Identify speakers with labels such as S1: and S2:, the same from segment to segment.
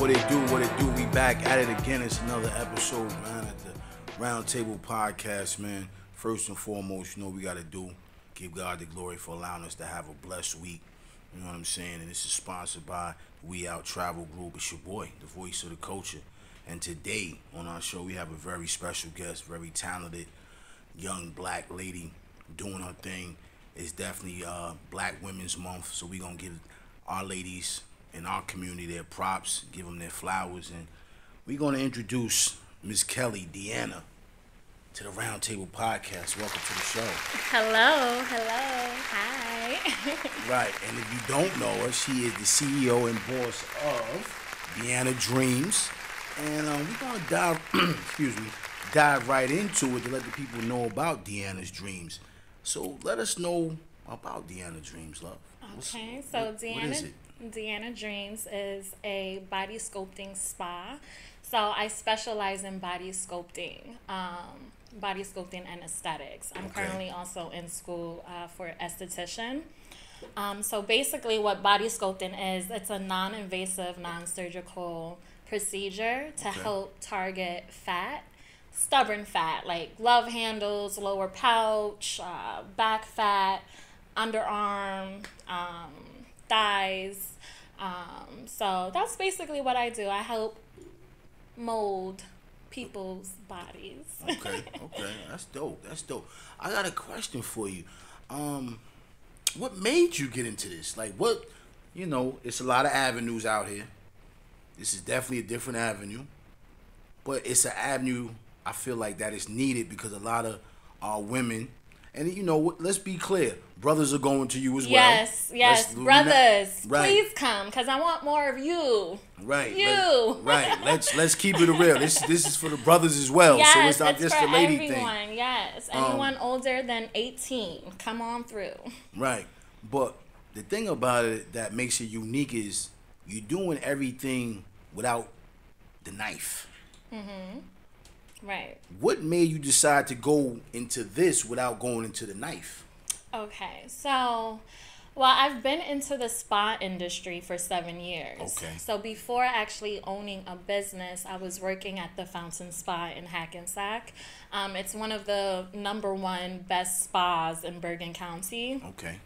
S1: What it do? We back at it again. It's another episode, man, at the Roundtable Podcast, man. First and foremost, you know what we got to do. Give God the glory for allowing us to have a blessed week. You know what I'm saying? And this is sponsored by We Out Travel Group. It's your boy, the voice of the culture. And today on our show, we have a very special guest, very talented young black lady doing her thing. It's definitely Black Women's Month, so we're going to give our ladies in our community their props, give them their flowers, and we're going to introduce Miss Kelley, Deanna, to the Roundtable Podcast. Welcome to the show.
S2: Hello, hi.
S1: Right, and if you don't know her, she is the CEO and boss of Deanna Dreams, and we're going to dive right into it to let the people know about Deanna's Dreams. So let us know about Deanna Dreams, love.
S2: Okay,
S1: what is it?
S2: Deanna Dreams is a body sculpting spa. So I specialize in body sculpting and aesthetics. I'm currently also in school for esthetician. So basically what body sculpting is, it's a non-invasive, non-surgical procedure to help target fat, stubborn fat, like love handles, lower pouch, back fat, underarm, thighs. So that's basically what I do. I help mold people's bodies.
S1: Okay. That's dope. I got a question for you. What made you get into this? Like, what, it's a lot of avenues out here. This is definitely a different avenue. But it's an avenue I feel like that is needed because a lot of our women, and let's be clear, brothers are going to you as well.
S2: Yes, brothers, please come, because I want more of you.
S1: Right. Let's keep it real. This is for the brothers as well.
S2: Yes,
S1: so it's not just the lady
S2: everyone,
S1: thing.
S2: Yes, anyone older than 18, come on through.
S1: Right. But the thing about it that makes it unique is you're doing everything without the knife.
S2: Mm-hmm. Right.
S1: What made you decide to go into this without going into the knife?
S2: Okay, so, I've been into the spa industry for 7 years.
S1: Okay.
S2: So before actually owning a business, I was working at the Fountain Spa in Hackensack. It's one of the #1 best spas in Bergen County.
S1: Okay.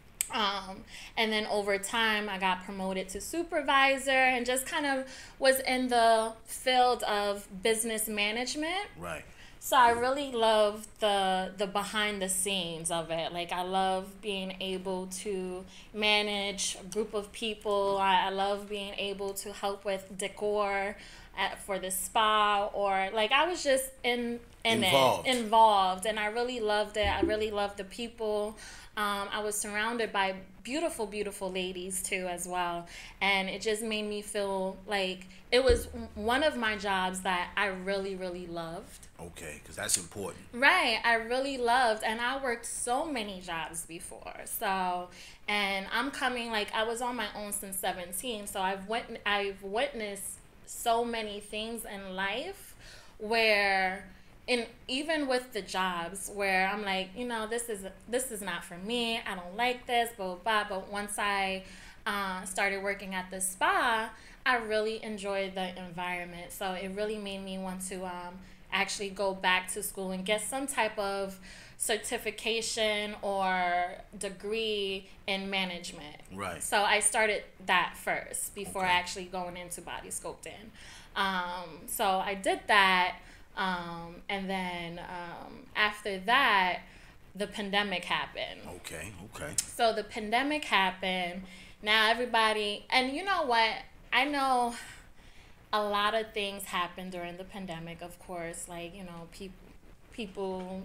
S2: And then over time, I got promoted to supervisor and just kind of was in the field of business management.
S1: Right.
S2: So I really love the behind the scenes of it. Like, I love being able to manage a group of people. I love being able to help with decor for the spa, or like I was just involved, and I really loved it. I really loved the people. I was surrounded by beautiful, beautiful ladies too as well, and it just made me feel like it was one of my jobs that I really, really loved.
S1: Okay, because that's important.
S2: Right, I really loved, and I worked so many jobs before. So, and I'm coming, like, I was on my own since 17, so I've witnessed so many things in life where, even with the jobs where I'm like, this is not for me, I don't like this, blah, blah, blah. But once I started working at the spa, I really enjoyed the environment. So it really made me want to actually go back to school and get some type of certification or degree in management.
S1: Right.
S2: So I started that first before actually going into body sculpting. So I did that. And then after that, the pandemic happened.
S1: Okay.
S2: So the pandemic happened. Now everybody, and you know what? I know a lot of things happened during the pandemic, of course. Like, people,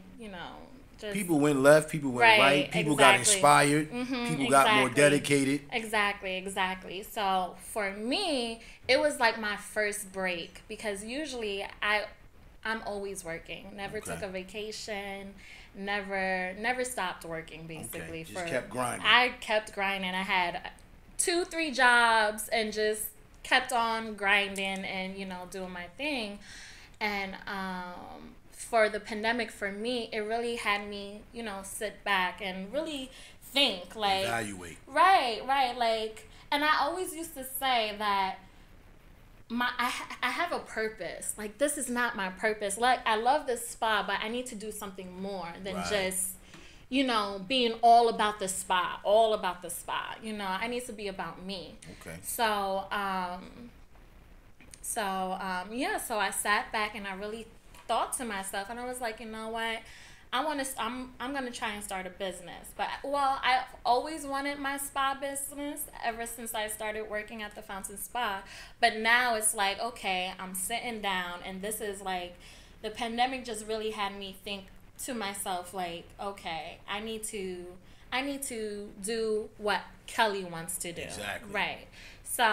S2: just...
S1: People went left, people went right, people got inspired, people got more dedicated.
S2: Exactly. So for me, it was like my first break, because usually I'm always working. Never took a vacation. Never stopped working, basically.
S1: Just kept grinding.
S2: I kept grinding. I had 2-3 jobs and just kept on grinding and, doing my thing. And for the pandemic, for me, it really had me, sit back and really think, like...
S1: Evaluate.
S2: Right. Like, and I always used to say that I have a purpose. Like, this is not my purpose. Like, I love this spa, but I need to do something more than just, being all about the spa, I need to be about me.
S1: Okay.
S2: So so I sat back and I really thought to myself, and I was like, you know what? I'm gonna try and start a business. But I've always wanted my spa business ever since I started working at the Fountain Spa. But now it's like, okay, I'm sitting down, and this is like, the pandemic just really had me think to myself, like, okay, I need to do what Kelley wants to do.
S1: Exactly.
S2: Right. So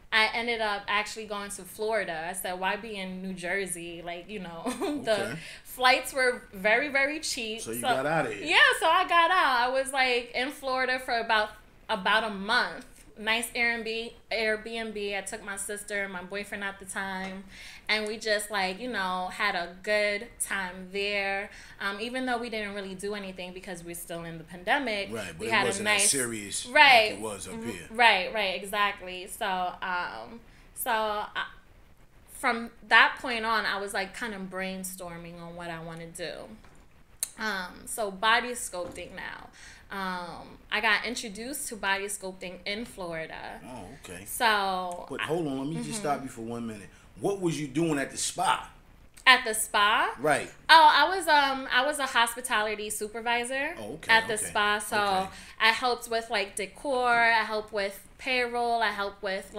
S2: I ended up actually going to Florida. I said, why be in New Jersey? Like, the flights were very, very cheap.
S1: So you got out of here.
S2: Yeah, so I got out. I was like in Florida for about a month. Nice Airbnb. I took my sister and my boyfriend at the time, and we just had a good time there. Even though we didn't really do anything because we're still in the pandemic.
S1: Right, but
S2: we
S1: it
S2: had
S1: wasn't
S2: a nice,
S1: as serious
S2: right,
S1: like it was up here.
S2: Right, exactly. So from that point on, I was like kind of brainstorming on what I want to do. So body sculpting now. I got introduced to body sculpting in Florida.
S1: Oh, okay.
S2: So,
S1: but hold on, let me just stop you for 1 minute. What was you doing at the spa?
S2: At the spa?
S1: Right.
S2: Oh, I was a hospitality supervisor at the spa. So I helped with like decor, I helped with payroll, I helped with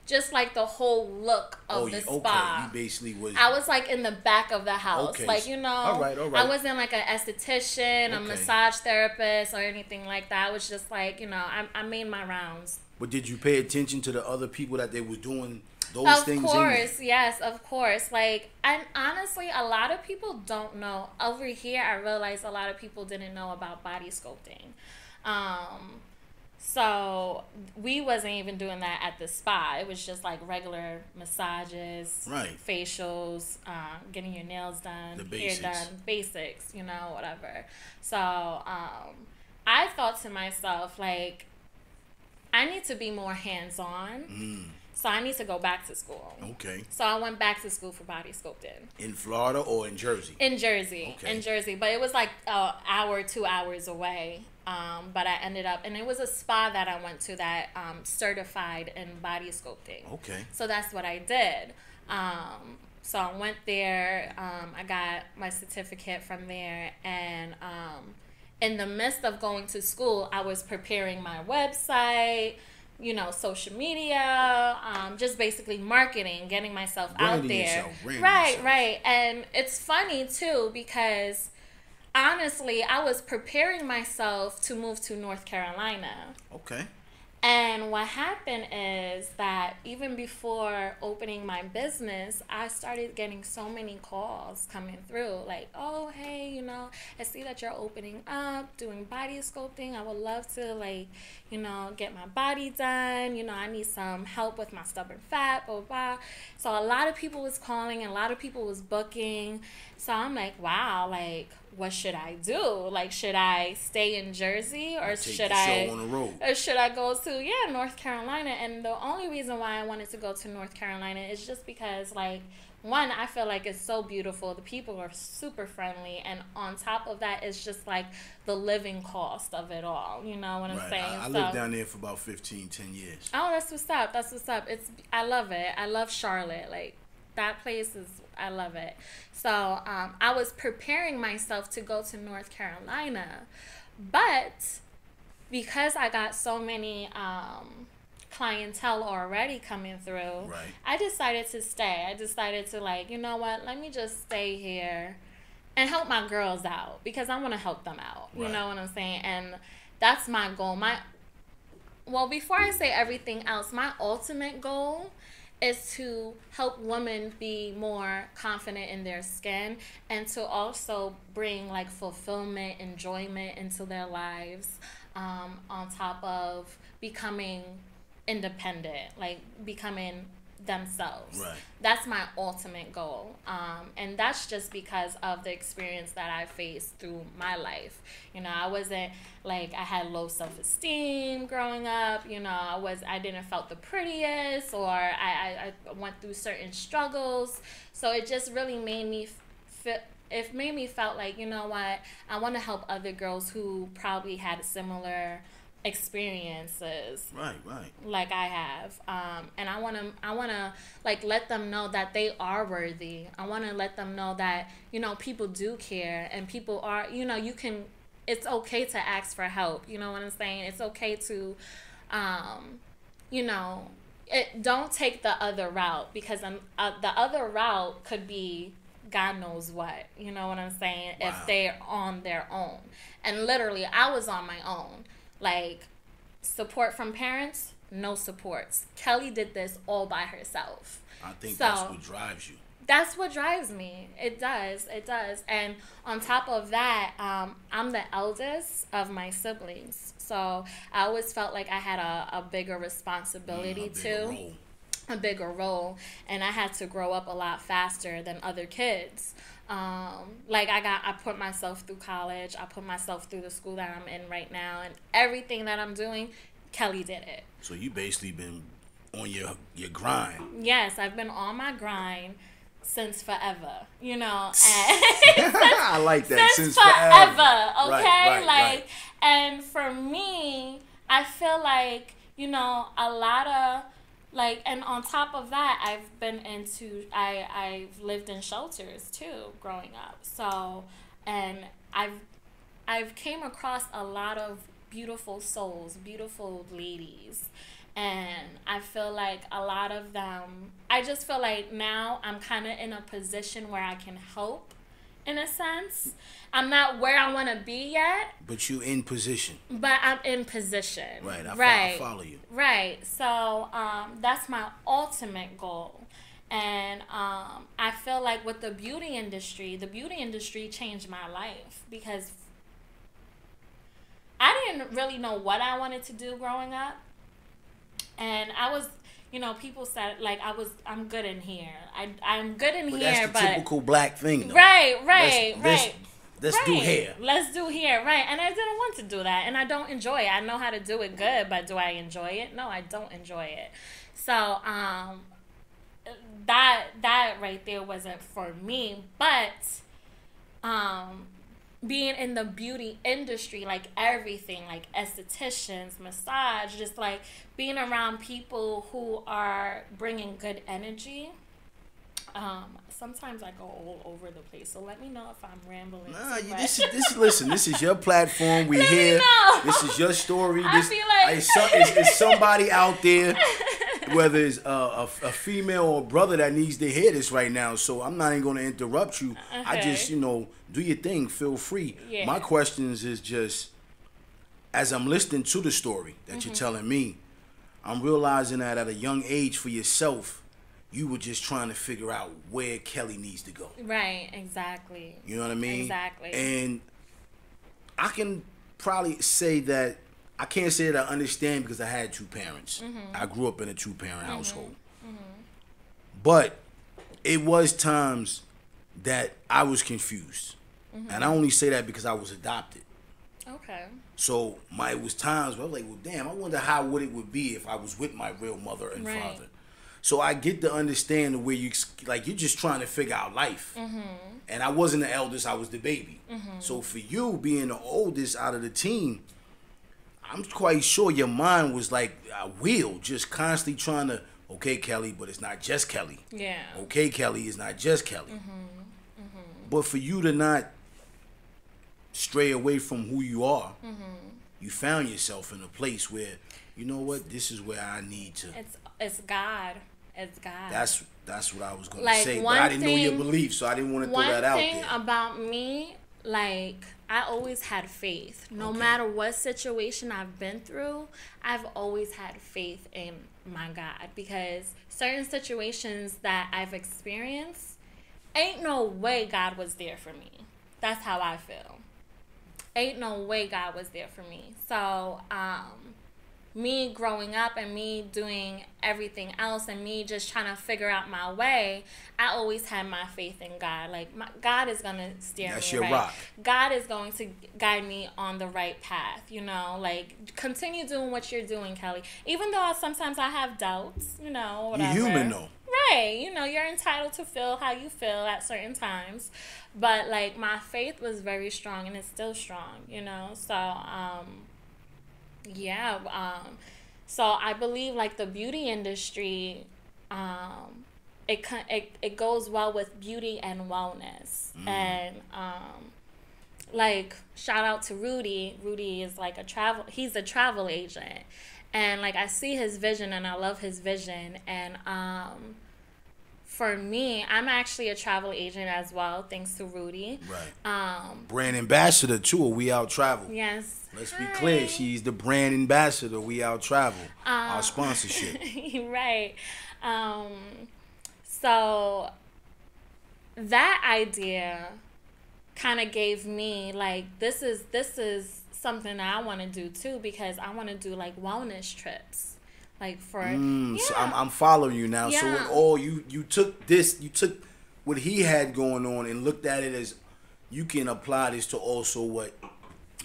S2: just like the whole look of the spa.
S1: You basically was.
S2: I was like in the back of the house,
S1: Okay.
S2: All
S1: right.
S2: I wasn't like an esthetician, a massage therapist, or anything like that. I was just like, I made my rounds.
S1: But did you pay attention to the other people that they was doing those things? Of
S2: course, yes, of course. And honestly, a lot of people don't know. Over here, I realized a lot of people didn't know about body sculpting. So we wasn't even doing that at the spa. It was just like regular massages, facials, getting your nails done, hair done, basics, whatever. So I thought to myself, like, I need to be more hands-on. So I need to go back to school.
S1: Okay.
S2: So I went back to school for body sculpting.
S1: In Florida or in Jersey?
S2: In Jersey.
S1: Okay.
S2: In Jersey. But it was like an hour, 2 hours away. But I ended up, and it was a spa that I went to that certified in body sculpting.
S1: Okay.
S2: So that's what I did. So I went there. I got my certificate from there. And in the midst of going to school, I was preparing my website, social media, just basically marketing, getting myself out there. Right. And it's funny too, because honestly, I was preparing myself to move to North Carolina.
S1: Okay.
S2: And what happened is that even before opening my business, I started getting so many calls coming through. Like, oh, hey, I see that you're opening up, doing body sculpting. I would love to, get my body done. I need some help with my stubborn fat, blah, blah. So a lot of people was calling, and a lot of people was booking. So I'm like, wow, what should I do? Should I stay in Jersey, or should I go to North Carolina? And the only reason why I wanted to go to North Carolina is just because one, I feel like it's so beautiful. The people are super friendly, and on top of that, it's just the living cost of it all. You know what I'm saying?
S1: I lived down there for about 10 years.
S2: Oh, that's what's up. I love it. I love Charlotte. That place is, I love it. So I was preparing myself to go to North Carolina, but because I got so many clientele already coming through, I decided to stay. I decided to you know what, let me just stay here and help my girls out, because I want to help them out. You know what I'm saying? And that's my goal. Before I say everything else, my ultimate goal is to help women be more confident in their skin, and to also bring fulfillment, enjoyment into their lives, on top of becoming independent, becoming themselves.
S1: Right.
S2: That's my ultimate goal. And that's just because of the experience that I faced through my life. You know, I wasn't like, I had low self-esteem growing up. You know, I didn't felt the prettiest, or I went through certain struggles. So it just really made me felt like, you know what, I want to help other girls who probably had similar experiences,
S1: right,
S2: like I have, and I want to like let them know that they are worthy. I want to let them know that, you know, people do care, and people are, you know, it's okay to ask for help. You know what I'm saying? It's okay to, you know, don't take the other route, because the other route could be God knows what. You know what I'm saying?
S1: Wow.
S2: If they're on their own, and literally, I was on my own. Like, support from parents, no supports. Kelley did this all by herself.
S1: I think that's what drives you.
S2: That's what drives me. It does. And on top of that, I'm the eldest of my siblings. So I always felt like I had a bigger responsibility a bigger role, and I had to grow up a lot faster than other kids. Like I put myself through college, I put myself through the school that I'm in right now, and everything that I'm doing, Kelley did it.
S1: So you basically been on your grind.
S2: Yes, I've been on my grind since forever, you know. And
S1: I like that. Since
S2: forever, okay?
S1: Right.
S2: And for me, I feel like, you know, a lot of, like, and on top of that, I've lived in shelters too growing up. So, and I've came across a lot of beautiful souls, beautiful ladies. And I feel like a lot of them, I just feel like now I'm kind of in a position where I can help, in a sense. I'm not where I want to be yet.
S1: But you in position.
S2: But I'm in position.
S1: Right. I follow you.
S2: Right. So that's my ultimate goal. And I feel like with the beauty industry changed my life, because I didn't really know what I wanted to do growing up. And I was, you know, people said, like, I'm good in here. I'm good in here,
S1: that's the typical black thing, though.
S2: Right.
S1: Let's do hair.
S2: Let's do hair, right. And I didn't want to do that. And I don't enjoy it. I know how to do it good, but do I enjoy it? No, I don't enjoy it. So, that right there wasn't for me. But, being in the beauty industry, like everything, like estheticians, massage, just like being around people who are bringing good energy. Sometimes I go all over the place, so let me know if I'm rambling.
S1: Nah, listen, this is your platform. We're here. This is your story.
S2: I feel like
S1: it's somebody out there, whether it's a female or a brother, that needs to hear this right now. So I'm not even going to interrupt you.
S2: Okay.
S1: I just, you know, do your thing. Feel free.
S2: Yeah.
S1: My questions is just, as I'm listening to the story that you're telling me, I'm realizing that at a young age for yourself, you were just trying to figure out where Kelley needs to go.
S2: Right, exactly.
S1: You know what I mean?
S2: Exactly.
S1: And I can probably say that, I can't say that I understand, because I had two parents. I grew up in a two-parent household. But it was times that I was confused. And I only say that because I was adopted.
S2: Okay.
S1: So it was times where I was like, well, damn, I wonder what it would be if I was with my real mother and father. So I get to understand where you're just trying to figure out life. And I wasn't the eldest, I was the baby. So for you being the oldest out of the team, I'm quite sure your mind was like a wheel, just constantly trying to, okay, Kelley, but it's not just Kelley.
S2: Yeah.
S1: Okay, Kelley, it's not just Kelley. But for you to not stray away from who you are, you found yourself in a place where, you know what, this is where I need to.
S2: It's God. It's God.
S1: That's what I was going to
S2: like,
S1: say, but I didn't know your beliefs, so I didn't want to throw that out there.
S2: One thing about me, like, I always had faith. No matter what situation I've been through, I've always had faith in my God, because certain situations that I've experienced, ain't no way God was there for me. That's how I feel. Ain't no way God was there for me. So, me growing up and me doing everything else and me just trying to figure out my way, I always had my faith in God. Like, God is going to steer
S1: That's
S2: me
S1: your
S2: right.
S1: rock.
S2: God is going to guide me on the right path, like, continue doing what you're doing, Kelley. Even though sometimes I have doubts, whatever.
S1: You're human, though.
S2: Right. You're entitled to feel how you feel at certain times. But, like, my faith was very strong, and it's still strong, So, yeah. So I believe, like, the beauty industry, it goes well with beauty and wellness. And, like, shout out to Rudy. Rudy is, like, he's a travel agent. And, like, I see his vision, and I love his vision. And, for me, I'm actually a travel agent as well, thanks to Rudy.
S1: Right. Brand ambassador too. We Out Travel.
S2: Yes.
S1: Let's be clear. She's the brand ambassador. We Out Travel. Our sponsorship.
S2: Right. So that idea kind of gave me, like, this is something that I want to do too, because I want to do, like, wellness trips. Like, for
S1: So I'm following you now.
S2: Yeah.
S1: So with all you took what he had going on and looked at it as you can apply this to also what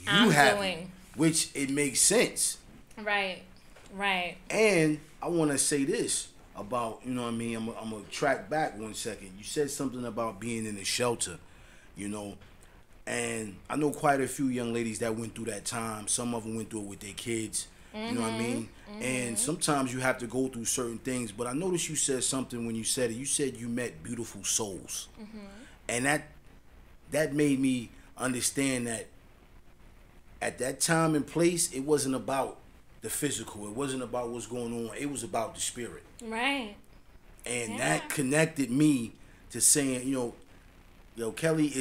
S1: you have doing, which it makes sense.
S2: Right.
S1: And I want to say this about, I'm gonna track back 1 second. You said something about being in a shelter, and I know quite a few young ladies that went through that time. Some of them went through it with their kids. You know what I mean? Mm-hmm. And sometimes you have to go through certain things. But I noticed you said something when you said it. You said you met beautiful souls. Mm-hmm. And that made me understand that at that time and place, it wasn't about the physical. It wasn't about what's going on. It was about the spirit.
S2: Right.
S1: And that connected me to saying, Kelley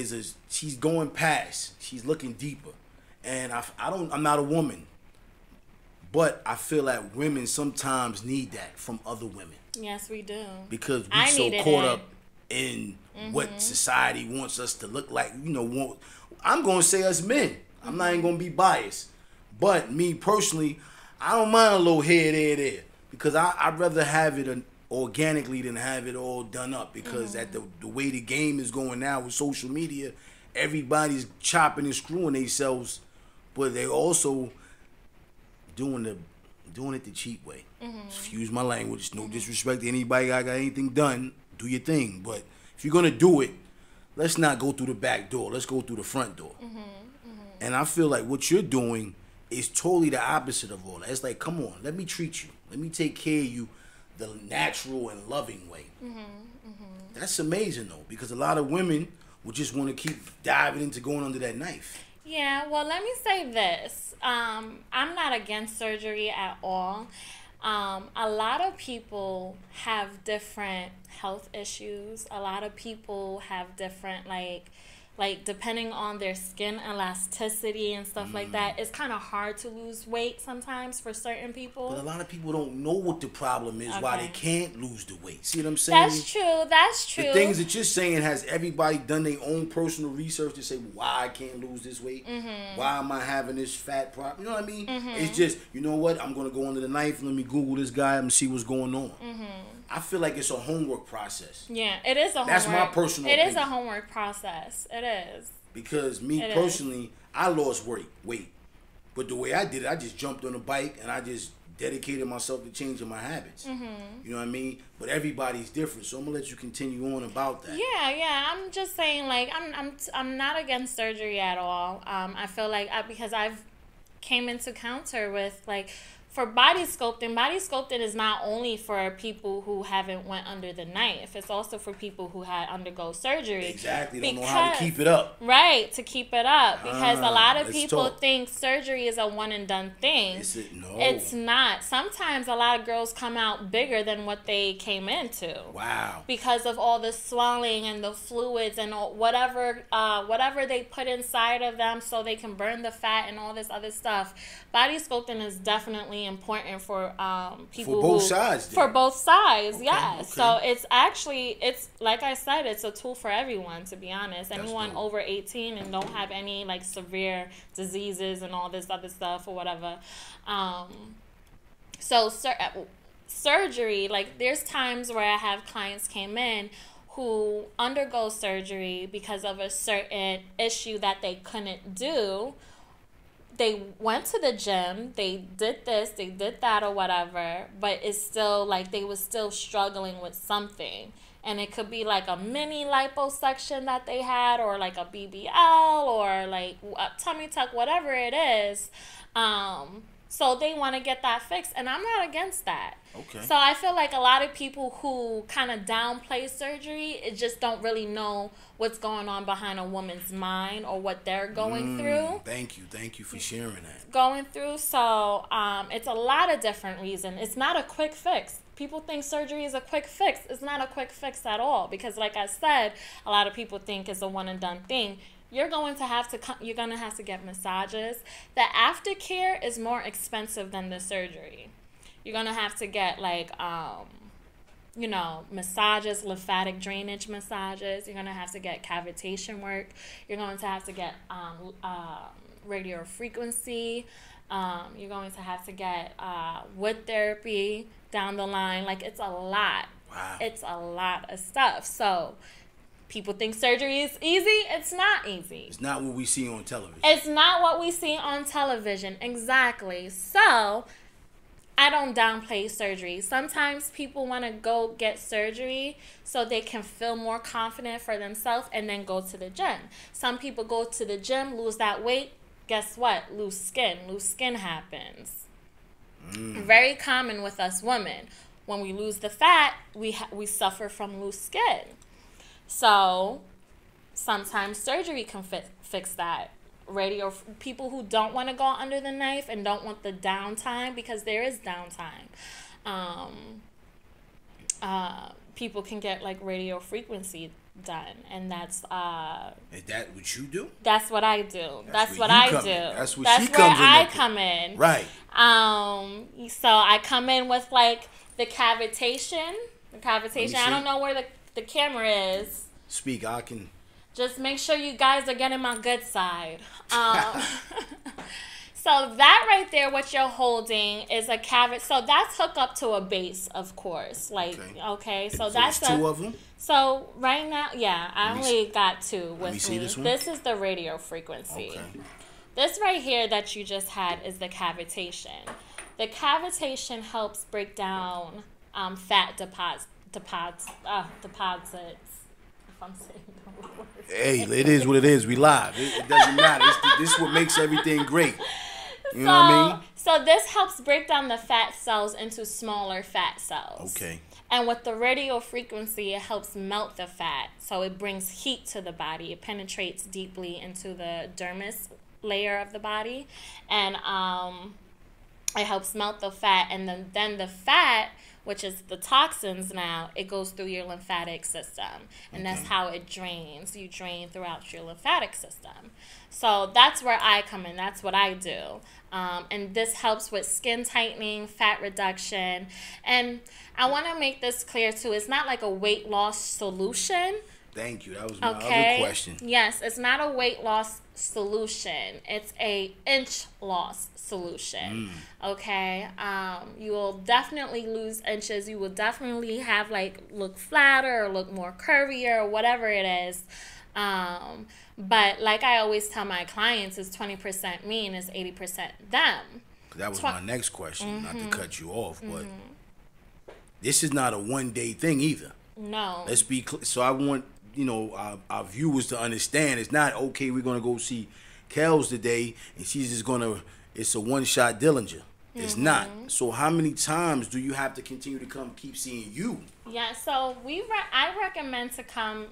S1: she's going past. She's looking deeper. And I'm not a woman. But I feel like women sometimes need that from other women. Yes, we do. Because we're so caught up in what society wants us to look like. I'm going to say us men. I'm not even going to be biased. But me personally, I don't mind a little here, there. Because I'd rather have it organically than have it all done up. Because at the way the game is going now with social media, everybody's chopping and screwing themselves. But they also doing it the cheap way. Excuse my language. No disrespect to anybody that got anything done. Do your thing. But if you're gonna do it, let's not go through the back door. Let's go through the front door. And I feel like what you're doing is totally the opposite of all that. It's like, come on, let me treat you. Let me take care of you the natural and loving way. That's amazing though, because a lot of women will just want to keep diving into going under that knife.
S2: Yeah, well, let me say this. I'm not against surgery at all. A lot of people have different health issues. A lot of people have different, like depending on their skin elasticity and stuff like that, it's kind of hard to lose weight sometimes for certain people.
S1: But a lot of people don't know what the problem is, why they can't lose the weight. See what I'm saying?
S2: That's true.
S1: The things that you're saying, has everybody done their own personal research to say why I can't lose this weight? Why am I having this fat problem? You know what I mean? It's just, you know what? I'm going to go under the knife. Let me Google this guy and see what's going on. I feel like it's a homework process.
S2: Yeah, it is a homework.
S1: That's my personal opinion.
S2: It is a homework process. It is.
S1: Because me personally, I lost weight. But the way I did it, I just jumped on a bike and I just dedicated myself to changing my habits. You know what I mean? But everybody's different, so I'm gonna let you continue on about that.
S2: Yeah. I'm just saying, like, I'm not against surgery at all. I feel like because I've came into counter with, like, for body sculpting is not only for people who haven't went under the knife. It's also for people who had undergo surgery.
S1: Exactly. Don't know how to keep it up.
S2: Right, to keep it up. Because a lot of people think surgery is a one and done thing.
S1: No.
S2: It's not. Sometimes a lot of girls come out bigger than what they came into.
S1: Wow.
S2: Because of all the swelling and the fluids and whatever they put inside of them so they can burn the fat and all this other stuff. Body sculpting is definitely important for people
S1: for both sides. Then.
S2: For both sides,
S1: okay,
S2: yes.
S1: Okay.
S2: So it's like I said, it's a tool for everyone. To be honest, anyone over 18 and don't have any, like, severe diseases and all this other stuff or whatever. So surgery, like there's times where I have clients came in who undergo surgery because of a certain issue that they couldn't do. They went to the gym, they did this, they did that or whatever, but it's still like they was still struggling with something. And it could be like a mini liposuction that they had, or like a BBL, or like a tummy tuck, whatever it is. So they want to get that fixed, and I'm not against that.
S1: Okay.
S2: So I feel like a lot of people who kind of downplay surgery, it just don't really know what's going on behind a woman's mind or what they're going through.
S1: Thank you for sharing that.
S2: Going through, so it's a lot of different reasons. It's not a quick fix. People think surgery is a quick fix. It's not a quick fix at all, because like I said, a lot of people think it's a one and done thing. You're going to have to get massages. The aftercare is more expensive than the surgery. You're going to have to get like massages, lymphatic drainage massages. You're going to have to get cavitation work. You're going to have to get radio frequency. You're going to have to get wood therapy down the line. Like, it's a lot.
S1: Wow.
S2: It's a lot of stuff. So people think surgery is easy. It's not easy.
S1: It's not what we see on television.
S2: It's not what we see on television. Exactly. So I don't downplay surgery. Sometimes people want to go get surgery so they can feel more confident for themselves and then go to the gym. Some people go to the gym, lose that weight. Guess what? Lose skin. Lose skin happens. Very common with us women. When we lose the fat, we suffer from loose skin. So sometimes surgery can fix that. People who don't want to go under the knife and don't want the downtime, because there is downtime. People can get like radio frequency done, and that's
S1: is that what you do?
S2: That's what I do. That's what
S1: you
S2: I
S1: come
S2: do.
S1: in. That's
S2: where
S1: she comes in.
S2: I come in.
S1: Right.
S2: So I come in with like the cavitation. I don't know where the camera is.
S1: Speak. I can.
S2: Just make sure you guys are getting my good side. So that right there, what you're holding is a cavity. So that's hooked up to a base, of course. Like, okay. So that's
S1: two of them?
S2: So right now, yeah, I only got two with me.
S1: See this one?
S2: This is the radio frequency.
S1: Okay.
S2: This right here that you just had is the cavitation. The cavitation helps break down fat deposits. If I'm saying the words.
S1: Hey, it is what it is. We live. It doesn't matter. This is what makes everything great. You know what I mean?
S2: So this helps break down the fat cells into smaller fat cells.
S1: Okay.
S2: And with the radio frequency, it helps melt the fat. So it brings heat to the body. It penetrates deeply into the dermis layer of the body. And it helps melt the fat. And then the fat, which is the toxins now, it goes through your lymphatic system. And that's how it drains. You drain throughout your lymphatic system. So that's where I come in. That's what I do. And this helps with skin tightening, fat reduction. And I want to make this clear, too. It's not like a weight loss solution.
S1: Thank you. That was my other question.
S2: Yes, it's not a weight loss solution. It's a inch loss solution. Okay? You will definitely lose inches. You will definitely have, like, look flatter or look more curvier or whatever it is. But like I always tell my clients, it's 20% me and it's 80% them.
S1: That was my next question, not to cut you off, but this is not a one-day thing either.
S2: No.
S1: Let's be clear. So I want, our viewers to understand it's not, okay, we're going to go see Kels today and she's just going to, it's a one-shot Dillinger. It's not. So how many times do you have to continue to keep seeing you? Yeah,
S2: so I recommend to come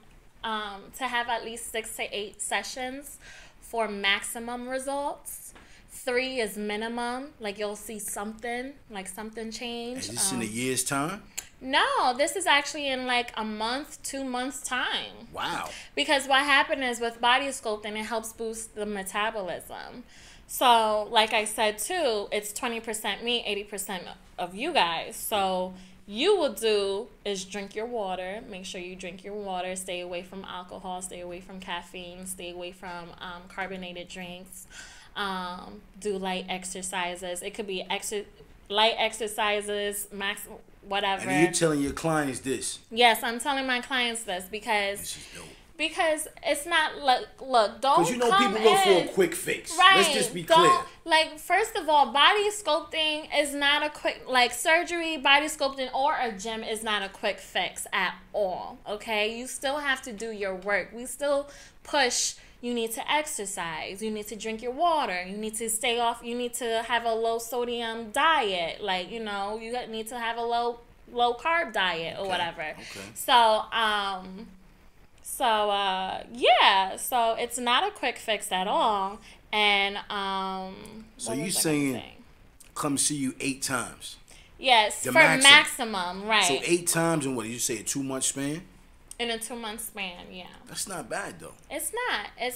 S2: to have at least 6 to 8 sessions for maximum results. 3 is minimum. Like, you'll see something change.
S1: Is this in a year's time?
S2: No, this is actually in like a month, 2 months time.
S1: Wow.
S2: Because what happened is with body sculpting, it helps boost the metabolism. So, like I said too, it's 20% me, 80% of you guys. So you will do is drink your water. Make sure you drink your water. Stay away from alcohol. Stay away from caffeine. Stay away from carbonated drinks. Do light exercises. It could be light exercises, whatever.
S1: And you're telling your clients this.
S2: Yes, I'm telling my clients this because
S1: This is dope.
S2: Because it's not look, don't
S1: Because you know people look for a quick fix.
S2: Right.
S1: Let's just be clear.
S2: Like, first of all, body sculpting is not a quick, like, surgery, body sculpting, or a gym is not a quick fix at all, okay? You still have to do your work. We still push. You need to exercise. You need to drink your water. You need to stay off. You need to have a low sodium diet. Like, you know, you need to have a low carb diet or whatever.
S1: Okay.
S2: So it's not a quick fix at all. And
S1: so you saying come see you 8 times?
S2: Yes, for maximum, right?
S1: So 8 times in what did you say, a 2-month span?
S2: In a 2-month span, yeah.
S1: That's not bad though.
S2: It's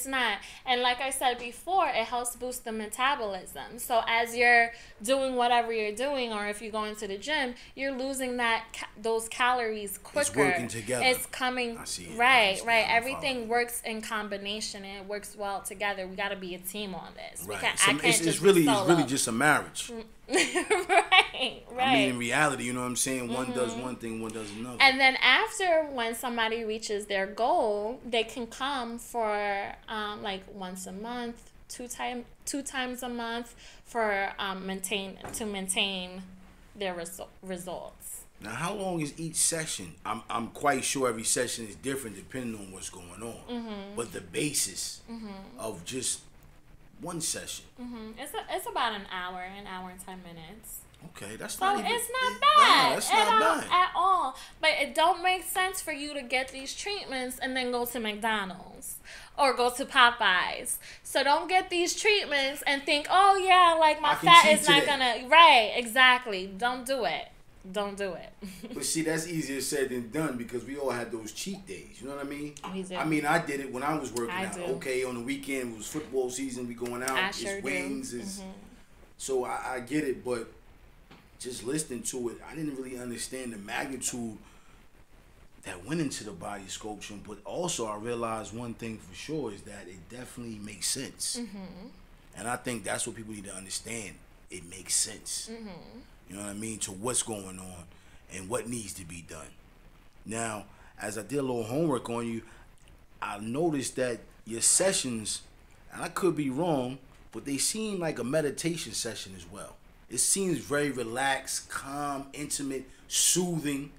S2: not. And like I said before, it helps boost the metabolism. So as you're doing whatever you're doing, or if you're going to the gym, you're losing those calories quicker.
S1: It's working together.
S2: It's coming. I see it. Right. Everything works in combination and it works well together. We got to be a team on this.
S1: Right.
S2: It's
S1: really just a marriage.
S2: Right.
S1: I mean, in reality, you know what I'm saying? One does one thing, one does another.
S2: And then after, when somebody reaches their goal, they can come for like once a month, two times a month for maintain their results.
S1: Now, how long is each session? I'm quite sure every session is different depending on what's going on. Mm-hmm. But the basis of just one session.
S2: Mm-hmm. It's about an hour and 10 minutes.
S1: Okay, that's
S2: so
S1: not even,
S2: it's not bad.
S1: No, that's not bad
S2: at all. But it don't make sense for you to get these treatments and then go to McDonald's or go to Popeyes. So don't get these treatments and think, oh yeah, like my fat is not gonna. Right, exactly. Don't do it. Don't do it.
S1: But see, that's easier said than done because we all had those cheat days. You know what I mean?
S2: We do.
S1: I mean, I did it when I was working out. Okay, on the weekend it was football season. We going out. It's wings. So I get it, but just listening to it, I didn't really understand the magnitude that went into the body sculpture. But also, I realized one thing for sure is that it definitely makes sense. And I think that's what people need to understand. It makes sense. You know what I mean? To what's going on and what needs to be done. Now, as I did a little homework on you, I noticed that your sessions, and I could be wrong, but they seem like a meditation session as well. It seems very relaxed, calm, intimate, soothing,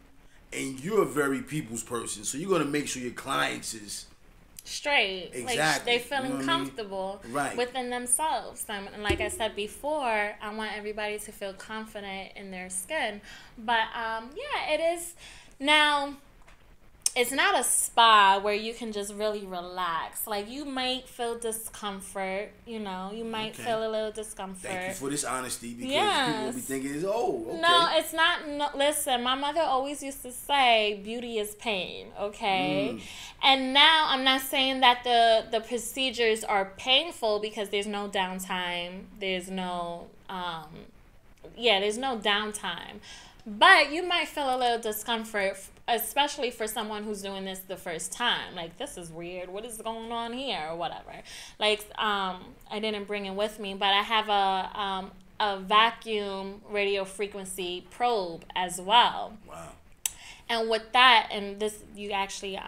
S1: and you're a very people's person, so you're going to make sure your clients is
S2: straight.
S1: Exactly.
S2: Like they feeling comfortable within themselves. And like I said before, I want everybody to feel confident in their skin. But yeah, it is. Now, it's not a spa where you can just really relax. Like, you might feel discomfort, you know. You might feel a little discomfort.
S1: Thank you for this honesty, because people will be thinking, okay.
S2: No, it's not. No, listen, my mother always used to say, beauty is pain, okay? And now, I'm not saying that the procedures are painful because there's no downtime. There's no, there's no downtime. But you might feel a little discomfort, especially for someone who's doing this the first time. Like, this is weird. What is going on here, or whatever. Like, I didn't bring it with me, but I have a vacuum radio frequency probe as well.
S1: Wow.
S2: And with that, and this, you actually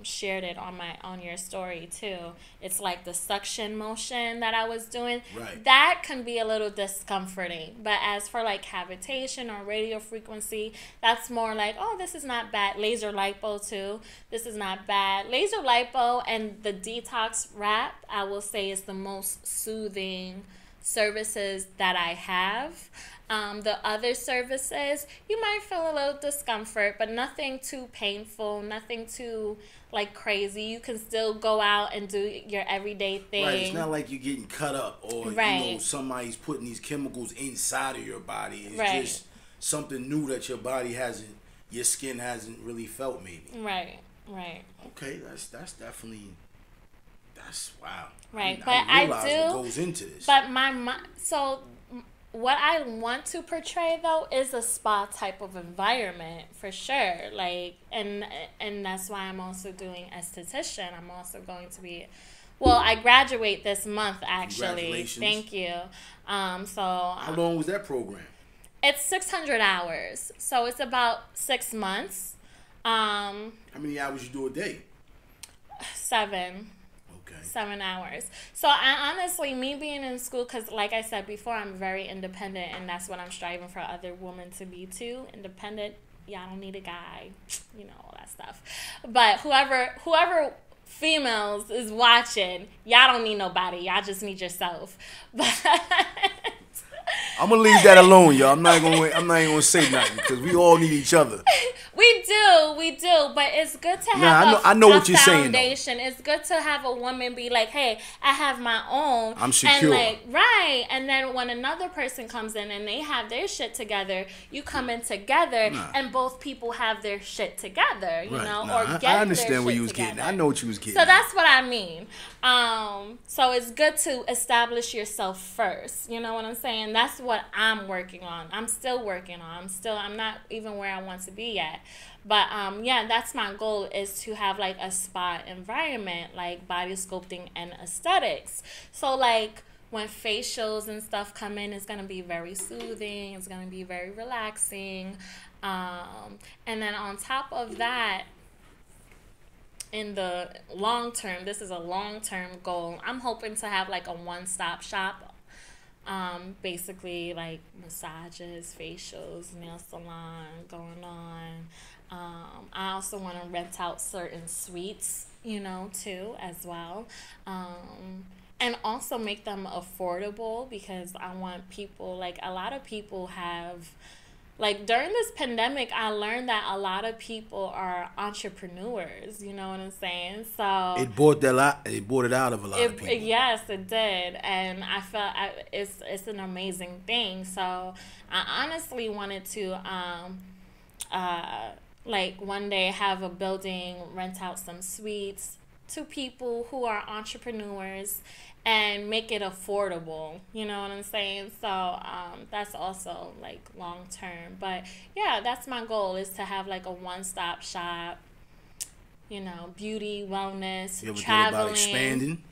S2: shared it on your story too. It's like the suction motion that I was doing.
S1: Right.
S2: That can be a little discomforting. But as for like cavitation or radio frequency, that's more like, oh, this is not bad. Laser lipo too. This is not bad. Laser lipo and the detox wrap, I will say, is the most soothing services that I have. The other services, you might feel a little discomfort, but nothing too painful, nothing too like crazy. You can still go out and do your everyday thing.
S1: Right, it's not like you're getting cut up or you know somebody's putting these chemicals inside of your body. It's just something new that your skin hasn't really felt maybe. Right. Okay, that's definitely, that's wow.
S2: Right,
S1: but I realize what goes into this.
S2: But so what I want to portray though is a spa type of environment for sure. Like, and that's why I'm also doing esthetician. I'm also going to be, well, I graduate this month actually.
S1: Congratulations.
S2: Thank you. So
S1: how long was that program?
S2: It's 600 hours, so it's about 6 months.
S1: How many hours you do a day?
S2: 7.
S1: Okay.
S2: 7 hours. So I honestly, me being in school, because like I said before, I'm very independent, and that's what I'm striving for other women to be too. Independent. Yeah, I don't need a guy. You know, all that stuff. But whoever females is watching, y'all don't need nobody. Y'all just need yourself. But
S1: I'm gonna leave that alone, y'all. I'm not even gonna say nothing because we all need each other.
S2: We do, but it's good to have
S1: I know what you're saying, though.
S2: It's good to have a woman be like, hey, I have my own.
S1: I'm secure.
S2: And right. And then when another person comes in and they have their shit together, you come in together and both people have their shit together, you know, or get
S1: I understand where you was
S2: together.
S1: getting. I know what you was getting.
S2: So that's what I mean. So it's good to establish yourself first. You know what I'm saying? That's what I'm working on. I'm still working on. I'm not even where I want to be yet. But yeah, that's my goal, is to have like a spa environment, like body sculpting and aesthetics. So like when facials and stuff come in, it's gonna be very soothing. It's gonna be very relaxing. And then on top of that, in the long term, this is a long-term goal, I'm hoping to have like a one-stop shop. Basically like massages, facials, nail salon going on. I also want to rent out certain suites, you know, too, as well. And also make them affordable, because I want people, like a lot of people have, like during this pandemic, I learned that a lot of people are entrepreneurs. You know what I'm saying? So
S1: it brought it out of a lot of people.
S2: Yes, it did, and I felt it's an amazing thing. So I honestly wanted to like one day have a building, rent out some suites to people who are entrepreneurs, and make it affordable. You know what I'm saying? So that's also like long term. But yeah, that's my goal, is to have like a one-stop shop. You know, beauty, wellness,
S1: you ever
S2: traveling.
S1: thought about expanding?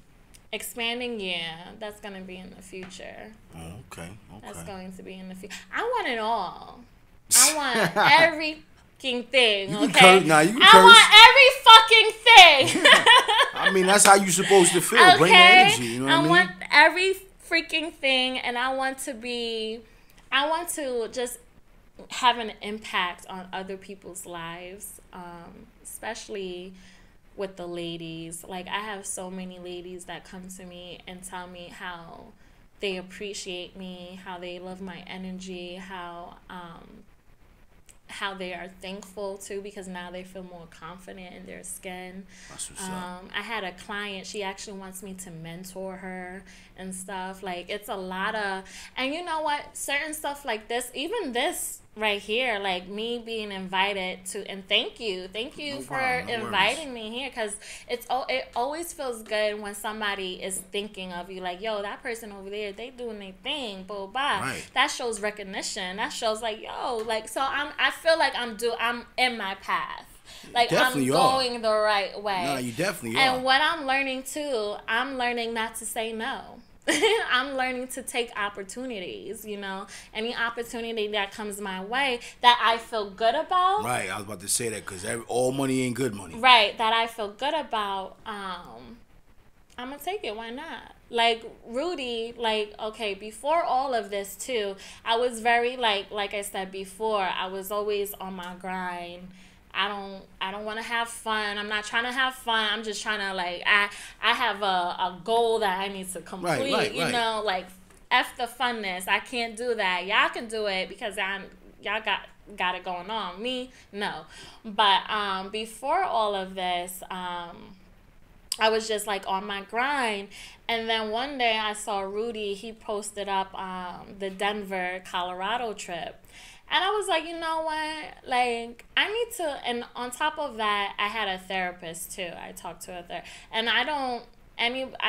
S2: Expanding, yeah, that's gonna be in the future.
S1: Oh, okay.
S2: That's going to be in the future. I want it all. I want every thing.
S1: You can
S2: okay,
S1: curse. Nah, you can
S2: I
S1: curse.
S2: want every fucking thing.
S1: I mean, that's how you supposed to feel.
S2: Okay?
S1: Bring the energy. You know what I mean?
S2: I want every freaking thing, and I want to just have an impact on other people's lives, especially with the ladies. Like, I have so many ladies that come to me and tell me how they appreciate me, how they love my energy, how they are thankful too, because now they feel more confident in their skin.
S1: That's what's up.
S2: I had a client, she actually wants me to mentor her and stuff. Like, it's a lot of, and you know what, certain stuff like this, even this right here, like me being invited to, and thank you
S1: No
S2: for
S1: problem, no
S2: inviting me here, because it always feels good when somebody is thinking of you, like, yo, that person over there, they doing their thing, blah blah.
S1: Right.
S2: That shows recognition. That shows like, yo, like, so I feel like I'm in my path. Like,
S1: Definitely
S2: I'm going the right way.
S1: No, you definitely are.
S2: And what I'm learning too, I'm learning not to say no. I'm learning to take opportunities, you know, any opportunity that comes my way that I feel good about.
S1: Right, I was about to say that, because all money ain't good money.
S2: Right, that I feel good about, I'm going to take it. Why not? Like, Rudy, like, okay, before all of this too, I was very, like I said before, I was always on my grind. I don't want to have fun. I'm not trying to have fun. I'm just trying to, like, I have a goal that I need to complete.
S1: Right.
S2: You know, like, F the funness. I can't do that. Y'all can do it because y'all got it going on. Me, no. But before all of this, I was just like on my grind. And then one day I saw Rudy, he posted up the Denver, Colorado trip. And I was like, you know what? Like, I need to, and on top of that, I had a therapist too. I talked to a therapist. And I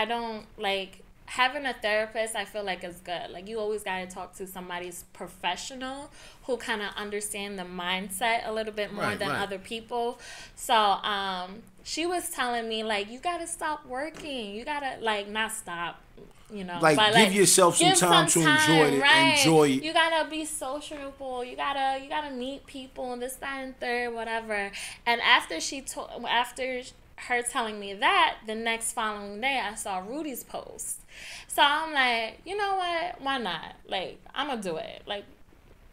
S2: don't, like, having a therapist, I feel like is good. Like, you always got to talk to somebody's professional who kind of understand the mindset a little bit more than other people. So, she was telling me, like, you got to stop working. You got to, like, not stop. you know.
S1: Like,
S2: but
S1: give yourself some time to enjoy it.
S2: Right.
S1: Enjoy it.
S2: You gotta be sociable. You gotta meet people and this, that, and third, whatever. And after her telling me that, the next following day I saw Rudy's post. So I'm like, you know what? Why not? Like, I'm gonna do it. Like,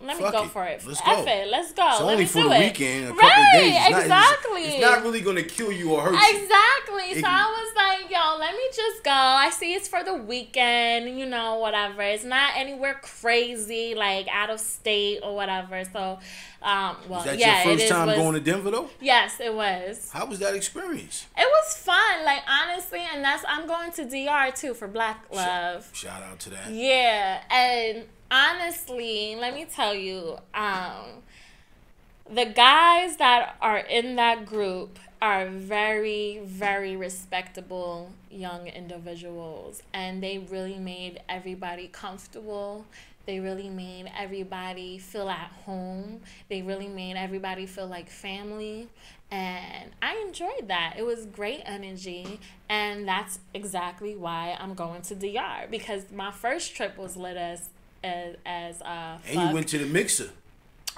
S2: let me go for it.
S1: Let's go.
S2: Let's go.
S1: It's only for the weekend, a couple
S2: right,
S1: days.
S2: Exactly.
S1: It's not really going to kill you or hurt you.
S2: Exactly. So I was like, yo, let me just go. I see it's for the weekend, you know, whatever. It's not anywhere crazy, like out of state or whatever. So, well,
S1: was that your first time going to Denver, though?
S2: Yes, it was.
S1: How was that experience?
S2: It was fun, like, honestly, and I'm going to DR, too, for Black Love.
S1: Shout out to that.
S2: Yeah, and honestly, let me tell you, the guys that are in that group are very, very respectable young individuals, and they really made everybody comfortable. They really made everybody feel at home. They really made everybody feel like family. And I enjoyed that. It was great energy. And that's exactly why I'm going to DR. Because my first trip was lit as
S1: and you went to the mixer.
S2: And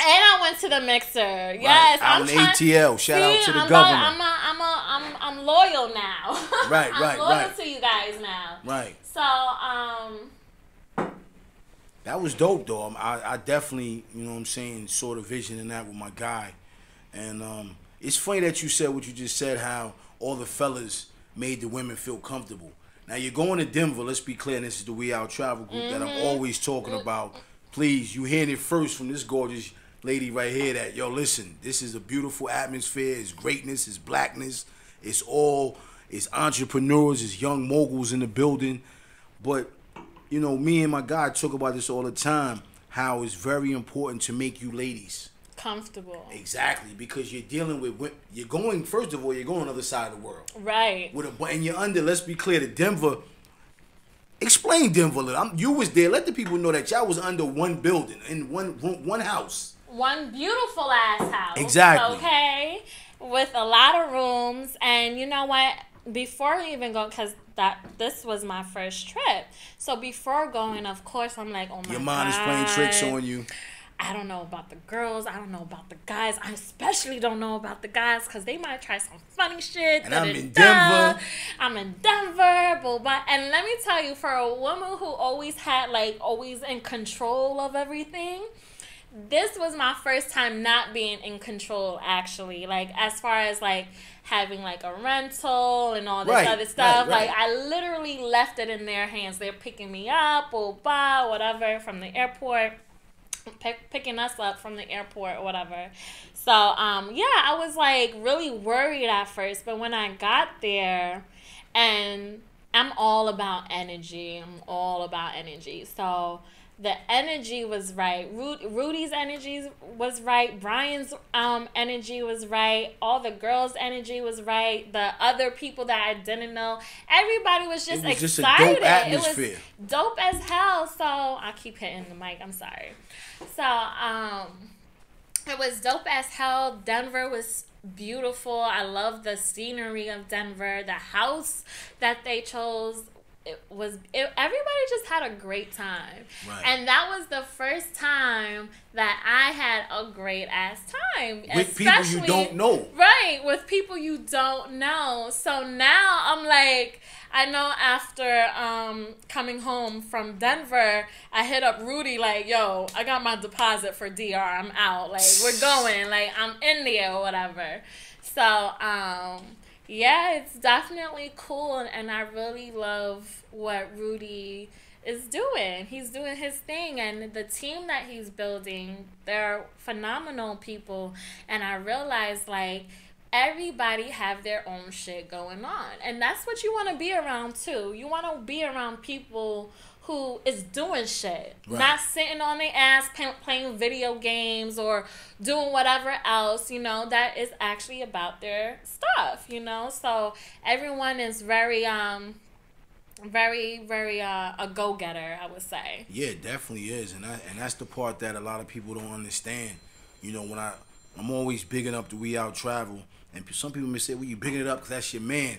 S2: I went to the mixer. Yes,
S1: right. I'm ATL. Shout out to the governor.
S2: I'm loyal now.
S1: Right,
S2: I'm loyal to you guys now.
S1: Right.
S2: So
S1: that was dope, though. I definitely, you know what I'm saying, saw the vision in that with my guy. And it's funny that you said what you just said, how all the fellas made the women feel comfortable. Now, you're going to Denver. Let's be clear. And this is the We Out Travel Group that I'm always talking about. Please, you hearing it first from this gorgeous lady right here that, yo, listen, this is a beautiful atmosphere. It's greatness. It's blackness. It's entrepreneurs. It's young moguls in the building. But, you know, me and my guy talk about this all the time, how it's very important to make you ladies
S2: comfortable.
S1: Exactly, because you're dealing with, you're going, first of all, you're going on the other side of the world.
S2: Right.
S1: And you're under, let's be clear, to Denver. Explain Denver a little. You was there. Let the people know that y'all was under one building, in one room, one house.
S2: One beautiful ass house.
S1: Exactly.
S2: Okay. With a lot of rooms. And you know what? Before we even go, because this was my first trip. So before going, of course, I'm like, oh my God.
S1: Your mind is playing tricks on you.
S2: I don't know about the girls. I don't know about the guys. I especially don't know about the guys because they might try some funny shit.
S1: And I'm in Denver.
S2: I'm in Denver. Blah, blah. And let me tell you, for a woman who always in control of everything, this was my first time not being in control, actually. Like, as far as, like, having, like, a rental and all this other stuff.
S1: Right.
S2: Like, I literally left it in their hands. They're picking me up or whatever, from the airport. Picking us up from the airport or whatever. So, I was, like, really worried at first. But when I got there, and I'm all about energy. So, the energy was right. Rudy's energy was right. Brian's energy was right. All the girls' energy was right. The other people that I didn't know, everybody was just excited.
S1: Just a dope atmosphere.
S2: It was dope as hell. So I keep hitting the mic. I'm sorry. So it was dope as hell. Denver was beautiful. I love the scenery of Denver. The house that they chose. Everybody just had a great time.
S1: Right.
S2: And that was the first time that I had a great ass time.
S1: With people you don't know.
S2: Right, with people you don't know. So now I'm like, I know after coming home from Denver, I hit up Rudy like, yo, I got my deposit for DR. I'm out. Like, we're going. Like, I'm in there or whatever. So, yeah, it's definitely cool, and I really love what Rudy is doing. He's doing his thing, and the team that he's building, they're phenomenal people, and I realized, like, everybody have their own shit going on, and that's what you want to be around, too. You want to be around people who is doing shit, not sitting on their ass playing video games or doing whatever else, you know, that is actually about their stuff, you know. So everyone is very, very a go-getter, I would say.
S1: Yeah, it definitely is, and that's the part that a lot of people don't understand. You know, when I'm always bigging up the We Out Travel, and some people may say, well, you bigging it up because that's your man.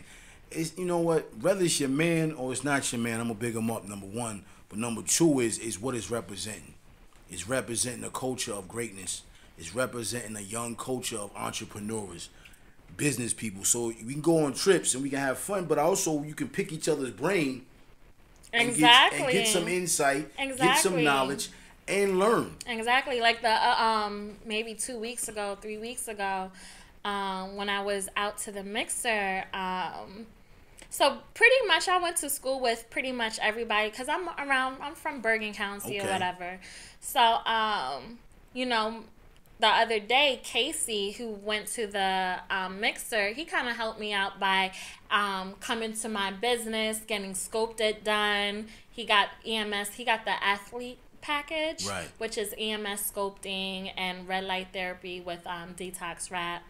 S1: it's, you know what, whether it's your man or it's not your man, I'm gonna big him up, number one. But number two is what it's representing. It's representing a culture of greatness. It's representing a young culture of entrepreneurs, business people. So we can go on trips and we can have fun, but also you can pick each other's brain and get some insight, get some knowledge, and learn.
S2: Exactly. Like the maybe 2 weeks ago, 3 weeks ago, when I was out to the mixer. So pretty much I went to school with pretty much everybody because I'm from Bergen County or whatever. So, you know, the other day, Casey, who went to the mixer, he kind of helped me out by coming to my business, getting scoped done. He got EMS, he got the athlete package,
S1: right,
S2: which is EMS sculpting and red light therapy with detox wrap.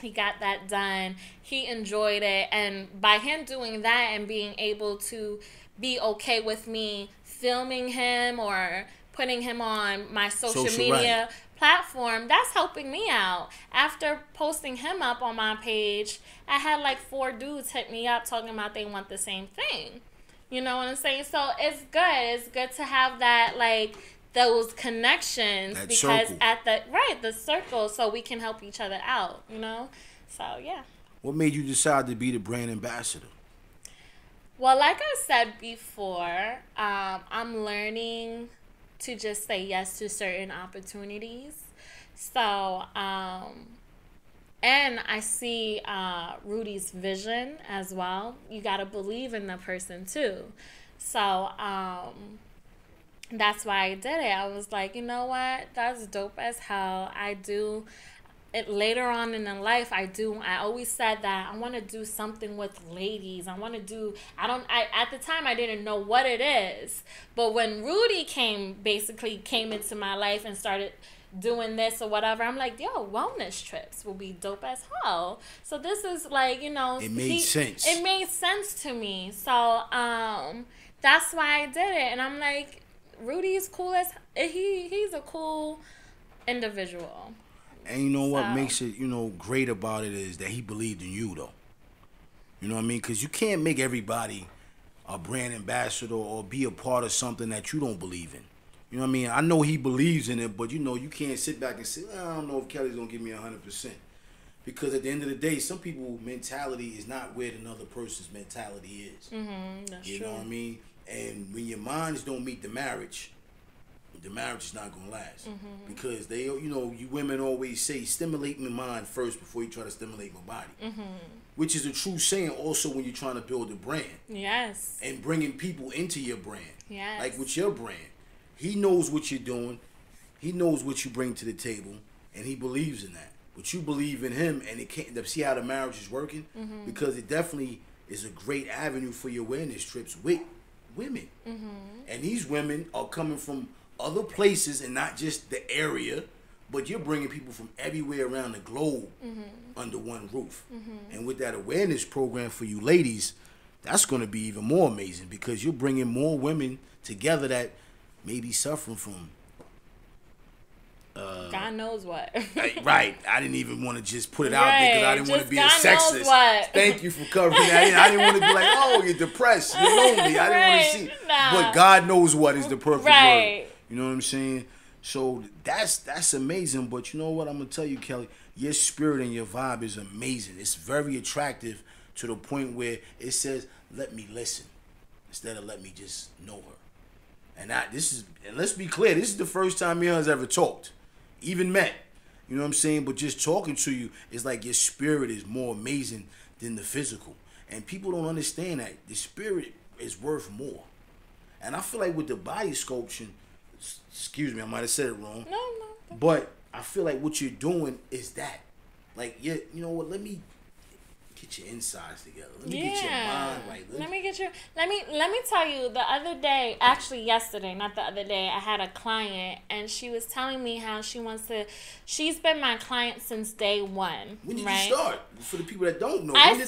S2: He got that done. He enjoyed it. And by him doing that and being able to be okay with me filming him or putting him on my social media platform, that's helping me out. After posting him up on my page, I had like 4 dudes hit me up talking about they want the same thing. You know what I'm saying? So it's good. It's good to have that, like, those connections,
S1: that
S2: because
S1: circle.
S2: at the circle, so we can help each other out, you know? So yeah.
S1: What made you decide to be the brand ambassador?
S2: Well, like I said before, I'm learning to just say yes to certain opportunities. So and I see Rudy's vision as well. You got to believe in the person too. So that's why I did it. I was like, you know what? That's dope as hell. I do it later on in the life. I always said that I want to do something with ladies. At the time I didn't know what it is. But when Rudy came into my life and started doing this or whatever, I'm like, yo, wellness trips will be dope as hell. So this is like, you know,
S1: it made sense.
S2: It made sense to me. So that's why I did it. And I'm like, Rudy's cool as he's a cool individual.
S1: And you know what makes it, you know, great about it is that he believed in you, though. You know what I mean? Because you can't make everybody a brand ambassador or be a part of something that you don't believe in. You know what I mean? I know he believes in it, but, you know, you can't sit back and say, I don't know if Kelley's going to give me 100%. Because at the end of the day, some people's mentality is not where another person's mentality is.
S2: Mm-hmm, that's true.
S1: You know what I mean? And when your minds don't meet the marriage is not going to last.
S2: Mm-hmm.
S1: Because they, you know, you women always say, stimulate my mind first before you try to stimulate my body.
S2: Mm-hmm.
S1: Which is a true saying also when you're trying to build a brand.
S2: Yes.
S1: And bringing people into your brand.
S2: Yes.
S1: Like with your brand. He knows what you're doing. He knows what you bring to the table. And he believes in that. But you believe in him, and it can't see how the marriage is working?
S2: Mm-hmm.
S1: Because it definitely is a great avenue for your awareness trips with women.
S2: Mm-hmm.
S1: And these women are coming from other places and not just the area, but you're bringing people from everywhere around the globe under one roof. Mm-hmm. And with that awareness program for you ladies, that's going to be even more amazing because you're bringing more women together that may be suffering from
S2: God knows what.
S1: Right. I didn't even want to just put it out there because I didn't want to be a
S2: God
S1: sexist.
S2: knows what.
S1: Thank you for covering that. I didn't want to be like, oh, you're depressed, you're lonely. I didn't want to see.
S2: Nah.
S1: But God knows what is the perfect
S2: Right.
S1: word. You know what I'm saying? So that's amazing. But you know what I'm going to tell you, Kelley? Your spirit and your vibe is amazing. It's very attractive to the point where it says, let me listen instead of let me just know her. And let's be clear, this is the first time me and her has ever talked. Even met. You know what I'm saying? But just talking to you is like your spirit is more amazing than the physical. And people don't understand that. The spirit is worth more. And I feel like with the body sculpture, excuse me, I might have said it wrong.
S2: No.
S1: But I feel like what you're doing is that. Like, you know what, let me get your insides together. Let me get your mind right.
S2: Let me tell you, the other day, actually yesterday, not the other day, I had a client and she was telling me how she's been my client since day one.
S1: When did
S2: right?
S1: you start? For the people that don't know,
S2: When did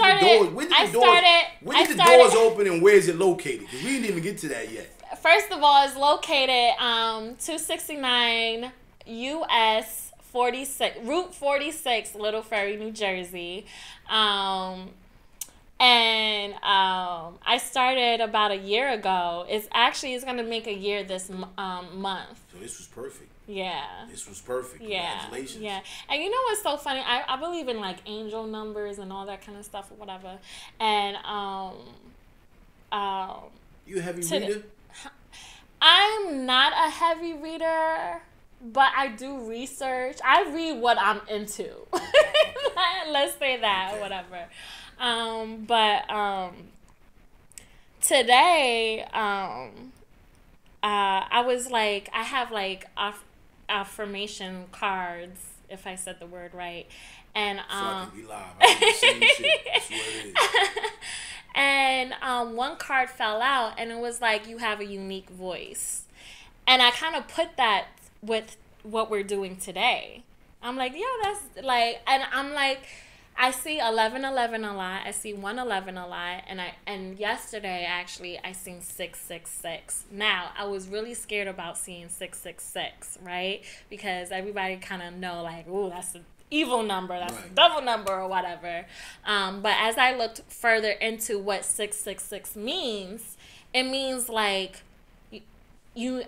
S2: the doors
S1: open and where is it located? Because we didn't even get to that yet.
S2: First of all, it's located 269 US 46 Route 46, Little Ferry, New Jersey. And And I started about a year ago. It's going to make a year this month.
S1: So this was perfect.
S2: Yeah.
S1: This was perfect.
S2: Yeah.
S1: Congratulations.
S2: Yeah. And you know what's so funny? I believe in like angel numbers and all that kind of stuff or whatever. And
S1: you a heavy reader?
S2: I'm not a heavy reader, but I do research. I read what I'm into. Let's say that, okay. Whatever. But today, I was like, I have like affirmation cards, if I said the word right, and so I can be live. I do the same shit. That's what it is. And one card fell out, and it was like, you have a unique voice, and I kind of put that with what we're doing today. I'm like, yeah, that's like, and I'm like, I see 1111 a lot. I see 111 a lot, and yesterday actually I seen 666. Now I was really scared about seeing 666, right? Because everybody kind of know like, ooh, that's an evil number, that's right. A devil number or whatever. But as I looked further into what 666 means, it means like you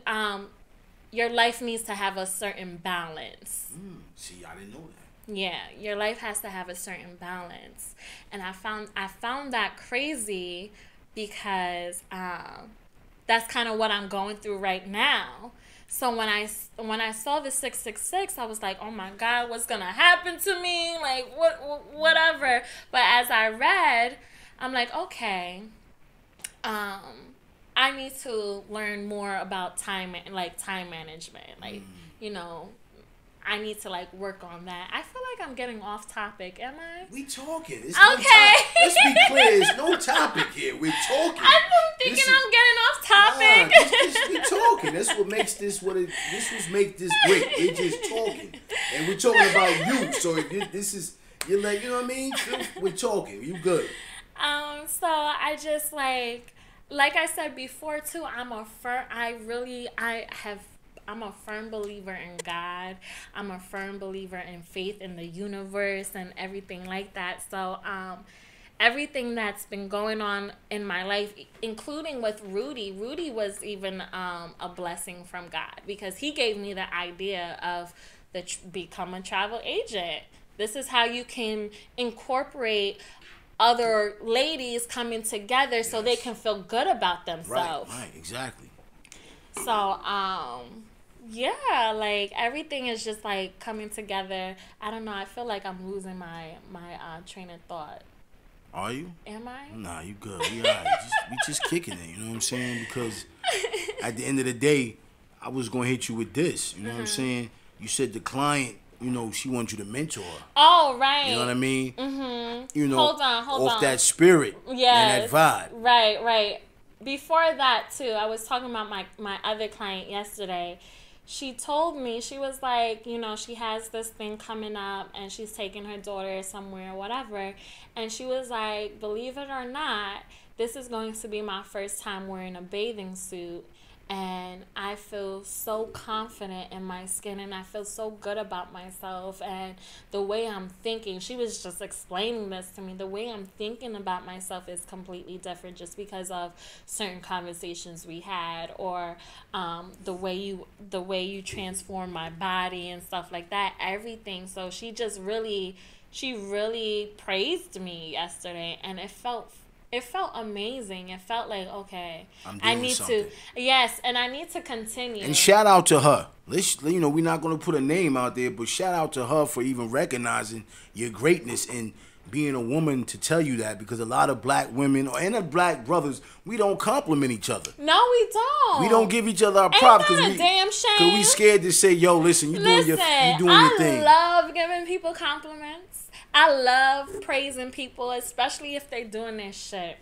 S2: your life needs to have a certain balance.
S1: See, I didn't know that.
S2: Yeah, your life has to have a certain balance, and I found that crazy because that's kind of what I'm going through right now. So when I saw the 666, I was like, oh my God, what's gonna happen to me? Like whatever. But as I read, I'm like, okay, I need to learn more about time management. Like, you know, I need to like work on that. I feel like I'm getting off topic. Am I?
S1: We talking. It's
S2: okay.
S1: Let's be clear. There's no topic here. We're talking.
S2: I'm thinking I'm getting off topic.
S1: Nah, we talking. That's what makes this make this great. We're just talking, and we're talking about you. So you're like, you know what I mean? We're talking. You good?
S2: So I just like I said before too. I'm a firm believer in God. I'm a firm believer in faith in the universe and everything like that. So everything that's been going on in my life, including with Rudy was even a blessing from God, because he gave me the idea of become a travel agent. This is how you can incorporate other ladies coming together so they can feel good about themselves.
S1: Right, exactly.
S2: So, yeah, like everything is just like coming together. I don't know. I feel like I'm losing my train of thought.
S1: Are you?
S2: Am I?
S1: Nah, you good. We all right. We just kicking it. You know what I'm saying? Because at the end of the day, I was gonna hit you with this. You know what I'm saying? You said the client, you know, she wants you to mentor her.
S2: Oh, right.
S1: You know what I mean?
S2: Mm-hmm.
S1: You know,
S2: hold on.
S1: Off that spirit and that vibe.
S2: Right. Before that too, I was talking about my other client yesterday. She told me, she was like, you know, she has this thing coming up and she's taking her daughter somewhere or whatever. And she was like, believe it or not, this is going to be my first time wearing a bathing suit. And I feel so confident in my skin, and I feel so good about myself and the way I'm thinking. She was just explaining this to me. The way I'm thinking about myself is completely different just because of certain conversations we had, or the way you transform my body and stuff like that. Everything. So she really praised me yesterday, and it felt amazing. It felt like, okay, I need something. And I need to continue.
S1: And shout out to her. You know, we're not going to put a name out there, but shout out to her for even recognizing your greatness and being a woman to tell you that, because a lot of black women and black brothers, we don't compliment each other.
S2: No, we don't.
S1: We don't give each other our props
S2: because we damn shame.
S1: Because we scared to say, yo, listen, you doing your thing.
S2: I love giving people compliments. I love praising people, especially if they're doing their shit.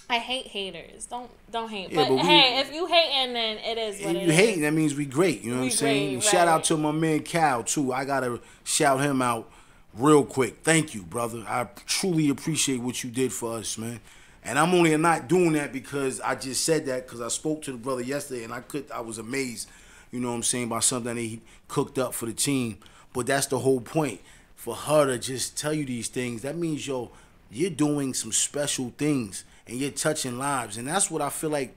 S2: I hate haters. Don't hate. Yeah, but hey, if you hating, then it is what it is. If you hating,
S1: that means we great. You know what I'm saying? Right. Shout out to my man Cal, too. I got to shout him out real quick. Thank you, brother. I truly appreciate what you did for us, man. And I'm only not doing that because I just said that because I spoke to the brother yesterday, and I was amazed, you know what I'm saying, by something that he cooked up for the team. But that's the whole point. For her to just tell you these things, that means, yo, you're doing some special things and you're touching lives. And that's what I feel like,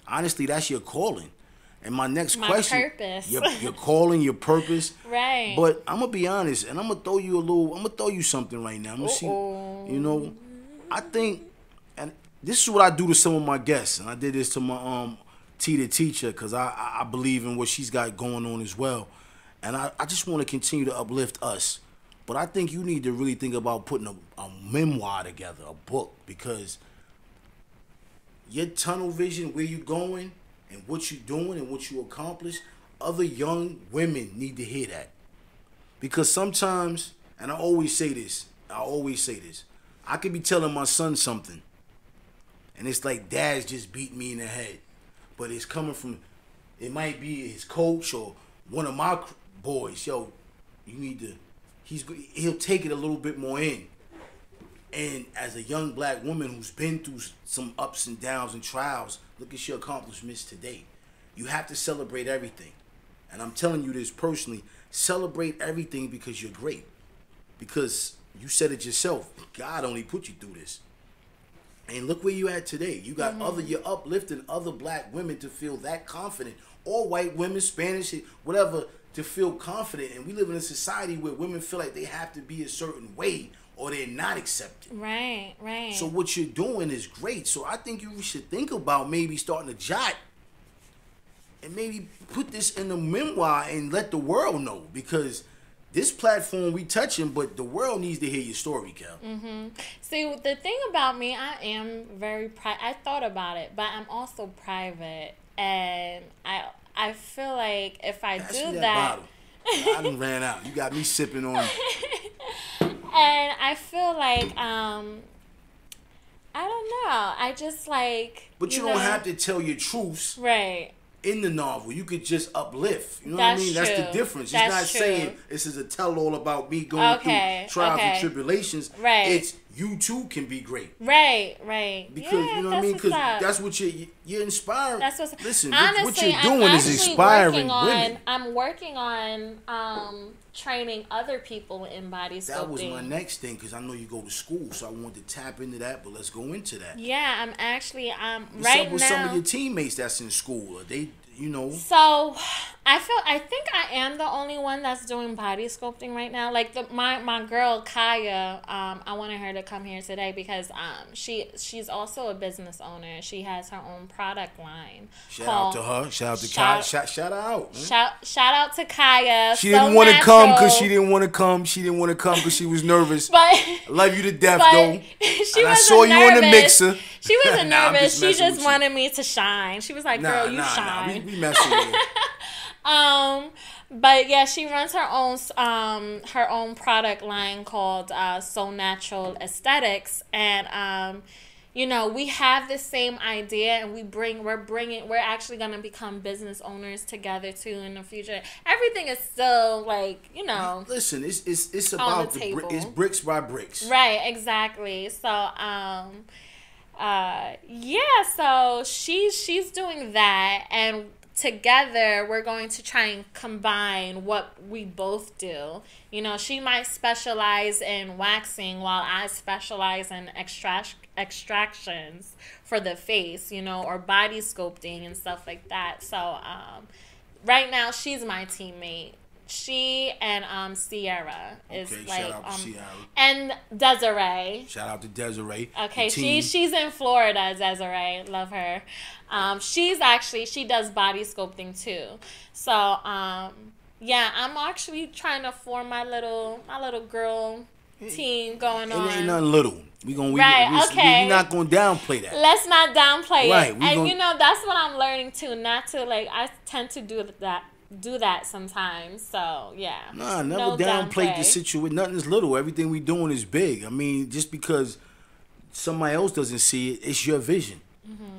S1: honestly, that's your calling. And my next question,
S2: purpose.
S1: your calling, your purpose.
S2: Right.
S1: But I'm gonna be honest, and I'm gonna throw you something right now. I'm gonna see, I think, and this is what I do to some of my guests, and I did this to my T the teacher, because I believe in what she's got going on as well. And I just want to continue to uplift us. But I think you need to really think about putting a memoir together, a book, because your tunnel vision, where you're going, and what you're doing and what you accomplish, other young women need to hear that. Because sometimes, and I always say this, I could be telling my son something, and it's like dad's just beat me in the head. But it's coming from, it might be his coach or one of my boys. Yo, you need to, he'll take it a little bit more in. And as a young black woman who's been through some ups and downs and trials, look at your accomplishments today. You have to celebrate everything. And I'm telling you this personally, celebrate everything because you're great. Because you said it yourself, God only put you through this. And look where you at today. You got you're uplifting other black women to feel that confident. Or white women, Spanish, whatever, to feel confident. And we live in a society where women feel like they have to be a certain way or they're not accepted.
S2: Right.
S1: So what you're doing is great. So I think you should think about maybe starting to jot and maybe put this in a memoir and let the world know, because this platform we touching, but the world needs to hear your story, Kel.
S2: See, the thing about me, I am very I thought about it, but I'm also private, and I feel like if I do that,
S1: bottle. I done ran out. You got me sipping on.
S2: And I feel like I don't know. I just like.
S1: But you don't have to tell your truths.
S2: Right.
S1: In the novel, you could just uplift. You know
S2: That's
S1: what I mean?
S2: true.
S1: That's the difference.
S2: That's
S1: It's not
S2: true.
S1: saying this is a tell-all about me going through trials and tribulations.
S2: Right.
S1: It's you too can be great.
S2: Right.
S1: Because
S2: yeah,
S1: you know what I mean? Because that's what you're inspiring.
S2: That's what's
S1: Listen,
S2: honestly,
S1: what you're doing is inspiring women.
S2: I'm working on training other people in body sculpting.
S1: That was my next thing, because I know you go to school, so I wanted to tap into that. But let's go into that.
S2: Yeah, I'm actually
S1: What's
S2: right
S1: up with
S2: now.
S1: some of your teammates that's in school? Are they, you know?
S2: So, I think I am the only one that's doing body sculpting right now. Like my girl Kaya, I wanted her to come here today because she's also a business owner. She has her own product line.
S1: Shout out to her. Shout out to Kaya. Shout her out. Man.
S2: Shout out to Kaya.
S1: She didn't want to come because she didn't want to come. She didn't want to come because she was nervous.
S2: But
S1: I love you to death, though.
S2: I
S1: saw you on the mixer.
S2: She wasn't nervous. She just
S1: with
S2: wanted me to shine. She was like, "Girl, you shine."
S1: We messing with her.
S2: But yeah, she runs her own product line called So Natural Aesthetics, and you know, we have the same idea, and we're actually gonna become business owners together too in the future. Everything is still like, you know.
S1: Listen, it's about it's bricks by bricks.
S2: Right, exactly. So yeah, so she's doing that, and together we're going to try and combine what we both do. You know, she might specialize in waxing while I specialize in extractions for the face, you know, or body sculpting and stuff like that. So right now she's my teammate. She and Sierra is like
S1: shout out to Sierra.
S2: And Desiree.
S1: Shout out to Desiree.
S2: Okay, she's in Florida, Desiree. Love her. She does body sculpting too. So yeah, I'm actually trying to form my little girl team going on.
S1: It ain't nothing little. We're not gonna downplay that.
S2: Let's not downplay it. And you know, that's what I'm learning too. Not to I tend to do that sometimes. So yeah.
S1: Nah, never downplay the situation. Nothing's little. Everything we doing is big. I mean, just because somebody else doesn't see it, it's your vision.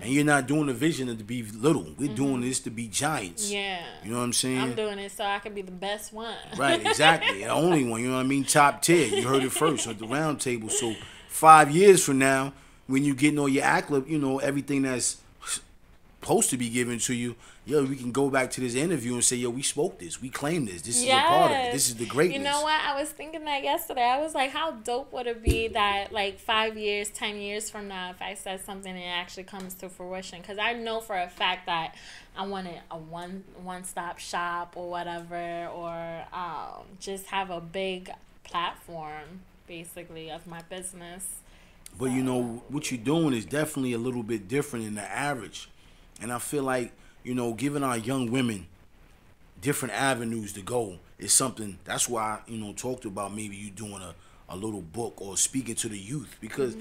S1: And you're not doing the vision to be little. We're doing this to be giants.
S2: Yeah.
S1: You know what I'm saying?
S2: I'm doing it so I can be the best one.
S1: Right, exactly. The only one, you know what I mean? Top tier. You heard it first at the round table. So 5 years from now, when you getting all your accolade, you know, everything that's supposed to be given to you, yo, we can go back to this interview and say, yo, we spoke this. We claimed this. This is a part of it. This is the greatness.
S2: You know what? I was thinking that yesterday. I was like, how dope would it be that, like, 5 years, 10 years from now, if I said something and it actually comes to fruition? Because I know for a fact that I wanted a one-stop shop or whatever, or just have a big platform, basically, of my business.
S1: But, you know, what you're doing is definitely a little bit different than the average. And I feel like, you know, giving our young women different avenues to go is something. That's why, you know, talked about maybe you doing a little book or speaking to the youth. Because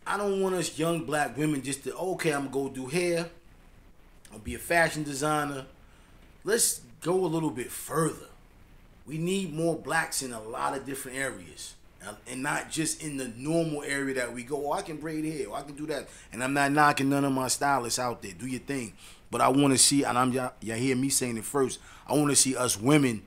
S1: I don't want us young black women just to, okay, I'm going to go do hair. I'll be a fashion designer. Let's go a little bit further. We need more blacks in a lot of different areas. And not just in the normal area that we go, oh, I can braid hair, or I can do that. And I'm not knocking none of my stylists out there. Do your thing. But I want to see, and y'all hear me saying it first, I want to see us women,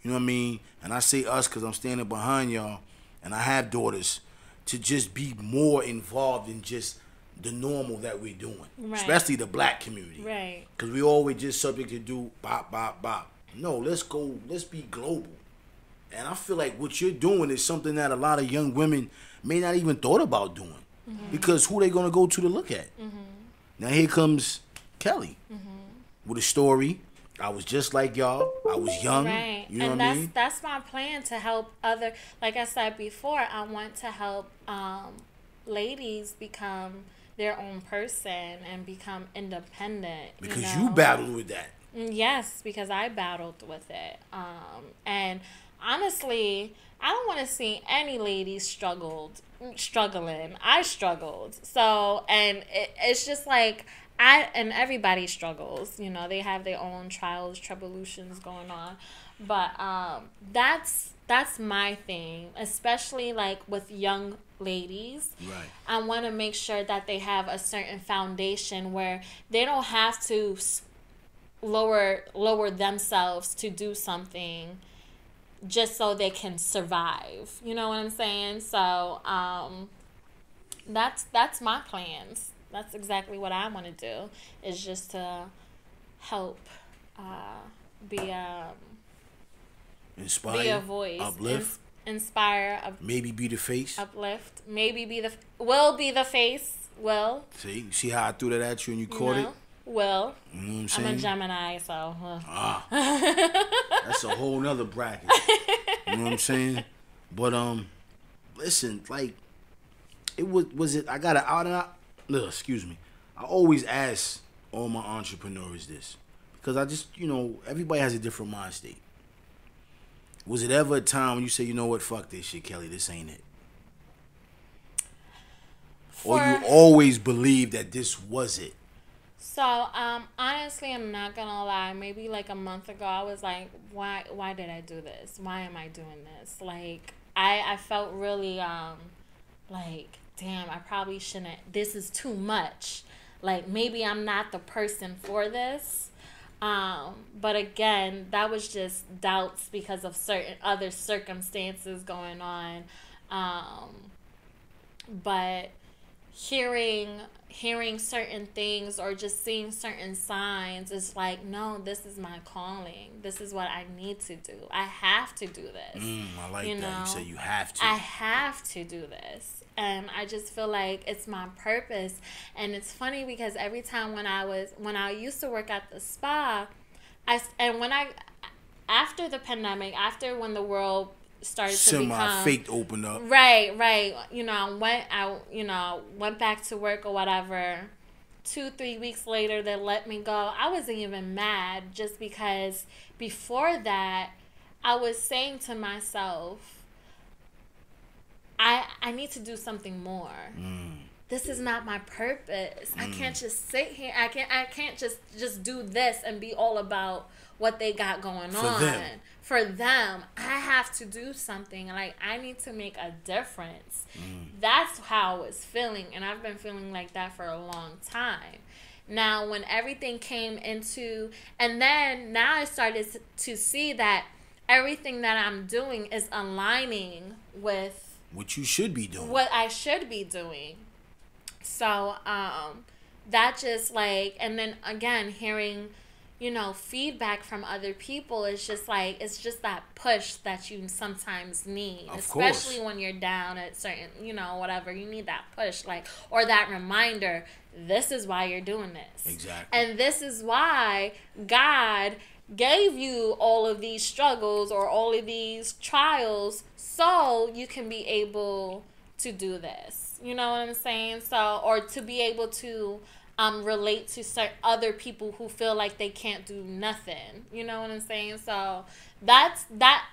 S1: you know what I mean? And I say us because I'm standing behind y'all, and I have daughters, to just be more involved in just the normal that we're doing. Right. Especially the black community.
S2: Right.
S1: Because we always just subject to do bop, bop, bop. No, let's be global. And I feel like what you're doing is something that a lot of young women may not even thought about doing. Because who they going to go to look at? Now here comes Kelley with a story. I was just like y'all. I was young.
S2: Right.
S1: You know
S2: and
S1: what I mean?
S2: That's my plan, to help other, like I said before, I want to help ladies become their own person and become independent.
S1: Because you battled with that.
S2: Yes, because I battled with it. And honestly, I don't want to see any ladies struggling. I struggled. So, and it's just like, and everybody struggles. You know, they have their own trials, tribulations going on. But that's my thing, especially like with young ladies.
S1: Right.
S2: I want to make sure that they have a certain foundation where they don't have to lower themselves to do something just so they can survive. You know what I'm saying? So that's my plans. That's exactly what I want to do, is just to help
S1: inspire,
S2: be a voice,
S1: uplift,
S2: inspire,
S1: maybe be the face,
S2: uplift, maybe be the face.
S1: See how I threw that at you and you caught it?
S2: You know
S1: what I'm saying?
S2: I'm a Gemini, so.
S1: That's a whole nother bracket. You know what I'm saying? But listen, like, it was it. I got to excuse me. I always ask all my entrepreneurs this, because I just, you know, everybody has a different mind state. Was it ever a time when you say, you know what, fuck this shit, Kelley, this ain't it? Or you always believe that this was it?
S2: So, honestly, I'm not gonna lie. Maybe like a month ago, I was like, why did I do this? Why am I doing this? Like, I felt really, like, damn, I probably shouldn't. This is too much. Like, maybe I'm not the person for this. But again, that was just doubts because of certain other circumstances going on. But hearing certain things or just seeing certain signs is like, no, this is my calling. This is what I need to do. I have to do this.
S1: I like that. You say you have to.
S2: I have to do this. And I just feel like it's my purpose. And it's funny because every time when I used to work at the spa, after the pandemic, after when the world started to become
S1: fake opened up.
S2: Right. You know, I went back to work or whatever. 2-3 weeks later, they let me go. I wasn't even mad, just because before that, I was saying to myself, I need to do something more. This is not my purpose. I can't just sit here. I can't just do this and be all about what they got going on. For them, I have to do something. Like, I need to make a difference. That's how I was feeling, and I've been feeling like that for a long time. Now, when everything came into, and then now I started to see that everything that I'm doing is aligning with
S1: what you should be doing.
S2: What I should be doing. So, that just like, and then again, hearing, you know, feedback from other people is just like, it's just that push that you sometimes need,
S1: Of
S2: especially
S1: course.
S2: when you're down at certain, you know, whatever, you need that push, like, or that reminder, this is why you're doing this.
S1: Exactly.
S2: And this is why God gave you all of these struggles or all of these trials so you can be able to do this. You know what I'm saying? So, or to be able to relate to certain other people who feel like they can't do nothing. You know what I'm saying? So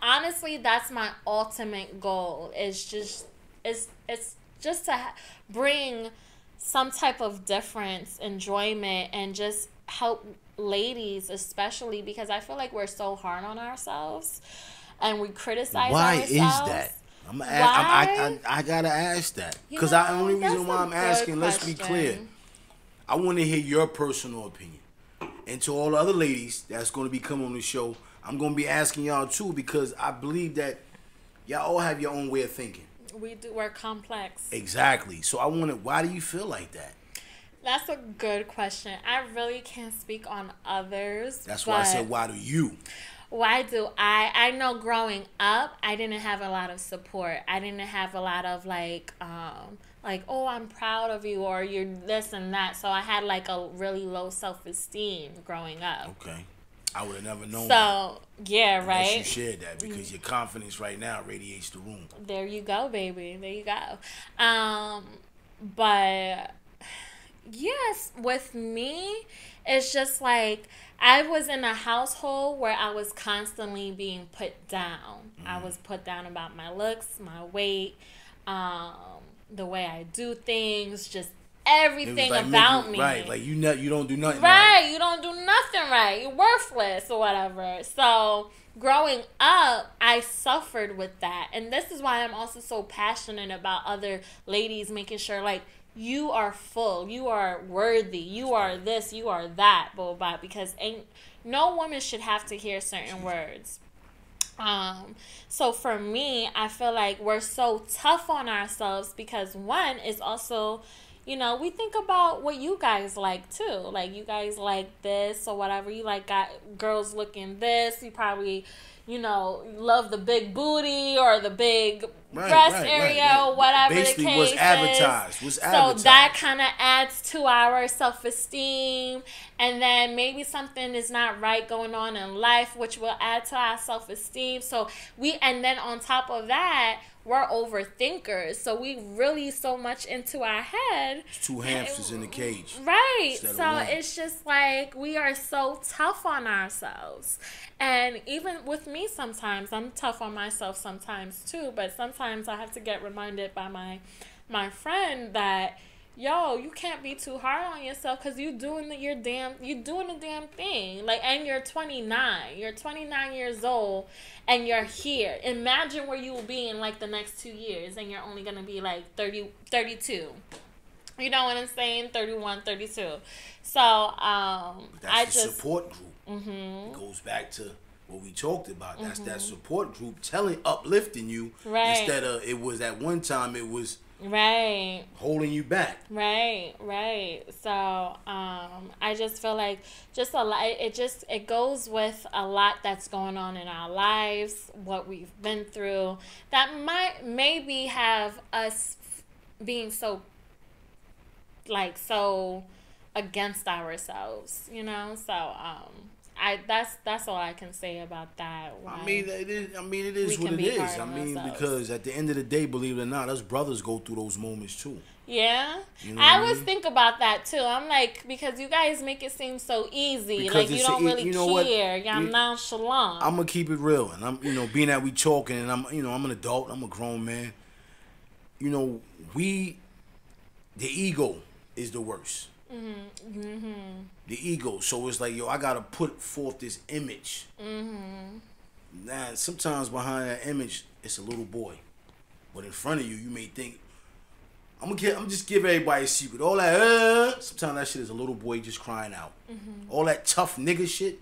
S2: honestly, that's my ultimate goal. Is just it's just to bring some type of difference, enjoyment, and just help ladies, especially because I feel like we're so hard on ourselves and we criticize
S1: Why
S2: ourselves.
S1: is that? I gotta ask that because the only reason why I'm asking, let's be clear, I want to hear your personal opinion. And to all the other ladies that's going to be coming on the show, I'm going to be asking y'all too because I believe that y'all all have your own way of thinking.
S2: We do. We're complex.
S1: Exactly. So I wanted, why do you feel like that?
S2: That's a good question. I really can't speak on others.
S1: That's why I said, why do you?
S2: Why do I? I know growing up, I didn't have a lot of support. I didn't have a lot of like, oh, I'm proud of you, or you're this and that. So I had like a really low self-esteem growing up.
S1: Okay. I would have never known
S2: that. Yeah, right?
S1: Unless you shared that, because your confidence right now radiates the room.
S2: There you go, baby. There you go. But yes, with me, it's just like I was in a household where I was constantly being put down. I was put down about my looks, my weight, the way I do things, just everything like about me.
S1: Right, like you don't do nothing
S2: right. You don't do nothing right. You're worthless or whatever. So growing up, I suffered with that. And this is why I'm also so passionate about other ladies making sure, like, you are full, you are worthy, you are this, you are that, blah, blah, blah, because no woman should have to hear certain words. So for me, I feel like we're so tough on ourselves because one is also, you know, we think about what you guys like too. Like you guys like this or whatever. You like got girls looking this. You probably, you know, love the big booty or the big breast area or whatever
S1: basically
S2: the case
S1: what's advertised.
S2: is. So that kind of adds to our self-esteem. And then maybe something is not right going on in life, which will add to our self-esteem. So and then on top of that, we're overthinkers. So we really so much into our head.
S1: It's two hamsters in the cage.
S2: Right. So it's just like we are so tough on ourselves. And even with me sometimes, I'm tough on myself sometimes too. But sometimes I have to get reminded by my friend that, yo, you can't be too hard on yourself because you're doing the damn thing. Like, and you're 29. You're 29 years old and you're here. Imagine where you will be in like the next 2 years and you're only going to be like 30, 32. You know what I'm saying? 31, 32. So,
S1: that's the support group. It goes back to what we talked about. That's that support group uplifting you instead of it was at one time it was holding you back. Right. So I just feel like just a lot. It goes with a lot that's going on in our lives, what we've been through, that might maybe have us being so against ourselves, you know. So that's all I can say about that. I mean, it is what it is. I mean, because at the end of the day, believe it or not, us brothers go through those moments too.
S2: Yeah, you know I always think about that too. I'm like, because you guys make it seem so easy, because like you don't really care. Y'all nonchalant.
S1: I'm gonna keep it real, and I'm, being that we talking, and I'm an adult, I'm a grown man. The ego is the worst. The ego. So it's like, I gotta put forth this image. Now, sometimes behind that image, it's a little boy, but in front of you, you may think, I'm just give everybody a secret. All that, sometimes that shit is a little boy just crying out. All that tough nigga shit,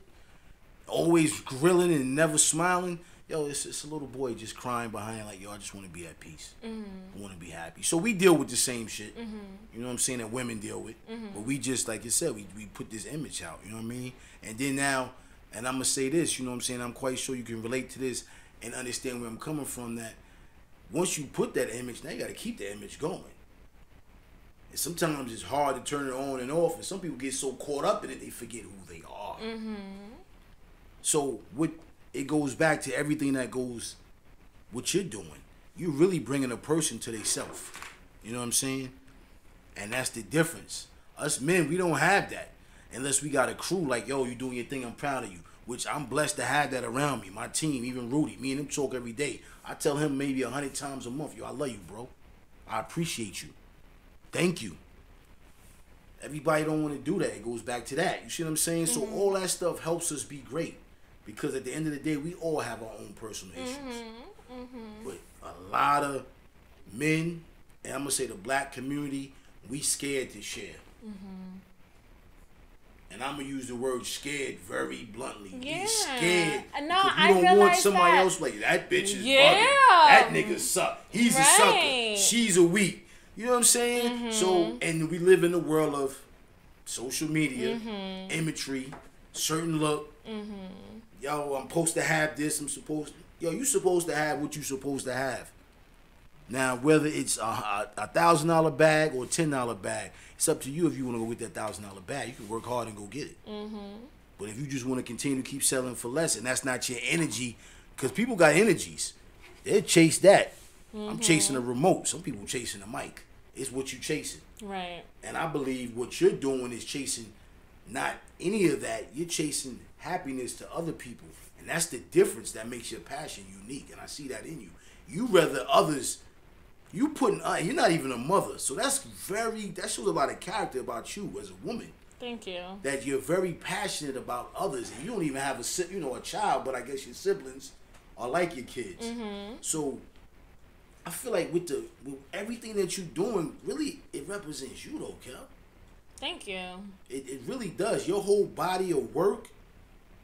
S1: always grilling and never smiling. yo, it's a little boy just crying behind like, yo, I just want to be at peace. I want to be happy. So we deal with the same shit. You know what I'm saying, that women deal with. But we just, like you said, we put this image out, you know what I mean? And then now, and I'm going to say this, you know what I'm saying, I'm quite sure you can relate to this and understand where I'm coming from, that once you put that image, now you got to keep the image going. And sometimes it's hard to turn it on and off, and some people get so caught up in it, they forget who they are. So it goes back to everything that goes, what you're doing. You're really bringing a person to themselves. You know what I'm saying? And that's the difference. Us men, we don't have that. Unless we got a crew like, yo, you doing your thing, I'm proud of you. Which I'm blessed to have that around me. My team, even Rudy, me and him talk every day. I tell him maybe 100 times a month, yo, I love you, bro. I appreciate you. Thank you. Everybody don't want to do that. It goes back to that. You see what I'm saying? So all that stuff helps us be great. Because at the end of the day, we all have our own personal issues. But a lot of men, and I'm going to say the black community, we scared to share. And I'm going to use the word scared very bluntly.
S2: Yeah.
S1: Be scared.
S2: No,
S1: I don't want somebody else like, that bitch is bugging. That nigga suck. He's a sucker. She's a weak. You know what I'm saying? So, and we live in the world of social media, imagery, certain look. Yo, I'm supposed to have this. Yo, you supposed to have what you supposed to have. Now, whether it's a $1,000 bag or a $10 bag, it's up to you if you want to go get that $1,000 bag. You can work hard and go get it. But if you just want to continue to keep selling for less, and that's not your energy, because people got energies. They chase that. I'm chasing a remote. Some people chasing a mic. It's what you chasing.
S2: Right.
S1: And I believe what you're doing is chasing not any of that. You're chasing happiness to other people. And that's the difference that makes your passion unique. And I see that in you. You rather others, you're not even a mother. So that shows a lot of character about you as a woman.
S2: Thank you.
S1: That you're very passionate about others. And you don't even have a child, but I guess your siblings are like your kids. So I feel like with everything that you're doing, really, it represents you though, Kel.
S2: Thank you.
S1: It really does. Your whole body of work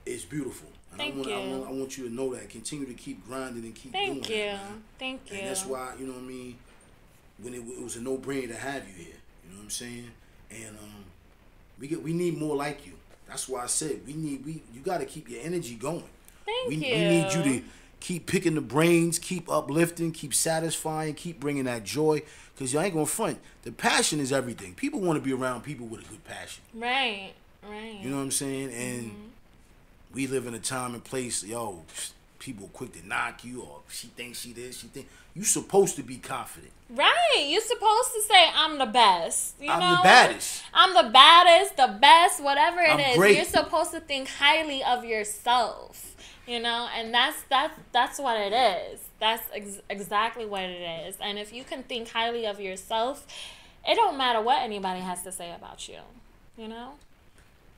S1: is beautiful. And
S2: Thank you.
S1: I want you to know that. Continue to keep grinding and keep doing
S2: Thank you.
S1: that, man.
S2: Thank you.
S1: And that's why, you know what I mean, when it was a no-brainer to have you here. You know what I'm saying? And we need more like you. That's why I said you got to keep your energy going.
S2: Thank you.
S1: We need you to keep picking the brains, keep uplifting, keep satisfying, keep bringing that joy. Because you ain't going to front. The passion is everything. People want to be around people with a good passion.
S2: Right.
S1: You know what I'm saying? And we live in a time and place, yo, people quick to knock you, or she thinks she this, she think. You supposed to be confident.
S2: Right. You're supposed to say, I'm the best.
S1: I'm the baddest.
S2: I'm the baddest, the best, whatever it is.
S1: Great.
S2: You're supposed to think highly of yourself. And that's what it is. That's exactly what it is. And if you can think highly of yourself, it don't matter what anybody has to say about you. You know?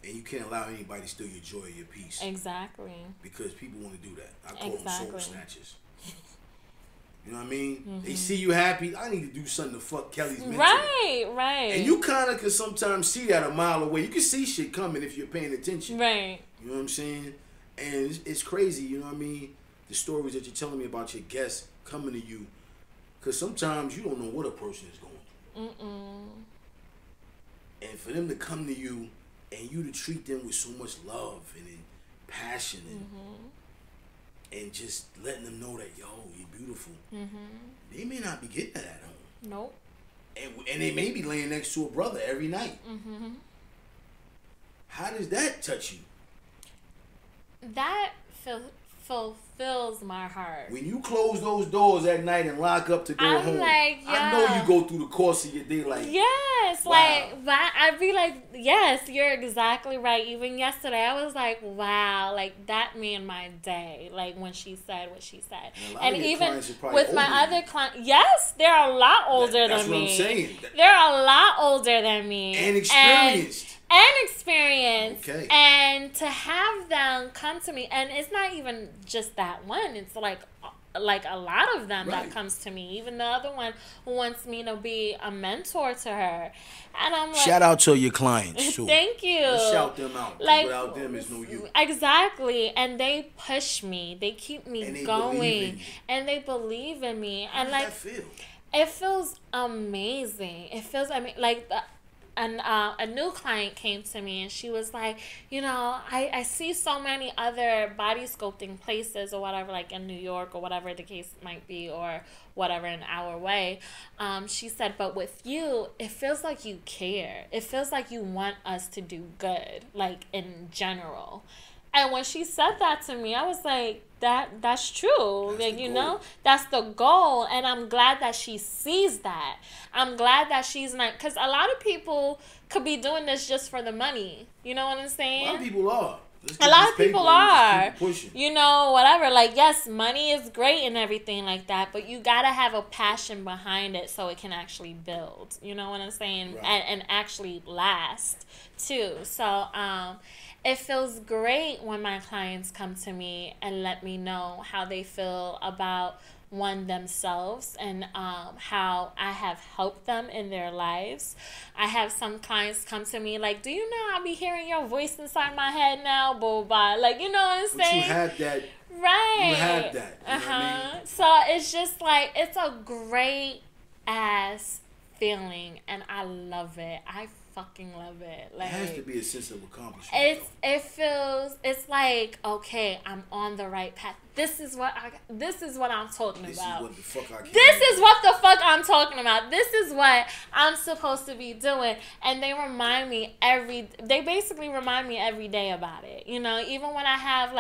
S1: And you can't allow anybody to steal your joy or your peace.
S2: Exactly.
S1: Because people want to do that. I call them soul snatchers. You know what I mean? They see you happy. I need to do something to fuck Kelly's mental.
S2: Right.
S1: And you kind of can sometimes see that a mile away. You can see shit coming if you're paying attention.
S2: Right.
S1: You know what I'm saying? And it's crazy, you know what I mean? The stories that you're telling me about your guests coming to you. Because sometimes you don't know what a person is going through. And for them to come to you and you to treat them with so much love and passion and just letting them know that, yo, you're beautiful. They may not be getting that at home.
S2: Nope.
S1: And they may be laying next to a brother every night. How does that touch you?
S2: That fulfills my heart.
S1: When you close those doors at night and lock up to go home,
S2: like, yeah.
S1: I know you go through the course of your day like,
S2: yes, wow. I'd be like, yes, you're exactly right. Even yesterday, I was like, wow, like that made my day. Like when she said what she said, and even with my other clients, yes, they're a lot older than me.
S1: That's what I'm saying.
S2: They're a lot older than me
S1: and experienced.
S2: Okay. And to have them come to me, and it's not even just that one. It's like like a lot of them
S1: Right.
S2: that comes to me. Even the other one who wants me to be a mentor to her, and I'm like,
S1: Shout out to your clients too.
S2: thank you.
S1: Let's shout them out. 'Cause
S2: Like,
S1: without them, it's no you.
S2: Exactly, and they push me. They keep me
S1: And they
S2: going,
S1: believe in you.
S2: and they believe in me.
S1: How
S2: And
S1: does
S2: like,
S1: that feel?
S2: it feels amazing. It feels, I mean, like a new client came to me and she was like, you know, I see so many other body sculpting places or whatever, like in New York or whatever the case might be, or whatever in our way. She said, but with you, it feels like you care. It feels like you want us to do good, like in general. And when she said that to me, I was like, that's true.
S1: That's
S2: Like,
S1: the
S2: you
S1: goal.
S2: know, that's the goal. And I'm glad that she sees that. I'm glad that she's not, because a lot of people could be doing this just for the money. You know what I'm
S1: A
S2: saying?
S1: lot of people are.
S2: A lot of people are.
S1: Pushing.
S2: You know, whatever. Like, yes, money is great and everything like that, but you gotta have a passion behind it so it can actually build. You know what I'm saying?
S1: Right.
S2: And actually last too. So, it feels great when my clients come to me and let me know how they feel about themselves and how I have helped them in their lives. I have some clients come to me like, do you know I'll be hearing your voice inside my head now, blah, blah. Like, you know what I'm
S1: But
S2: saying?
S1: you had that.
S2: Right.
S1: You have that. You know what I mean?
S2: So it's just like, it's a great ass feeling and I love it. I fucking love it. Like,
S1: It has to be a sense of accomplishment.
S2: it's like, okay, I'm on the right path. This is what I'm talking
S1: This
S2: about.
S1: is what the fuck I can
S2: This
S1: do.
S2: is what the fuck I'm talking about. This is what I'm supposed to be doing. And they basically remind me every day about it. You know, even when I have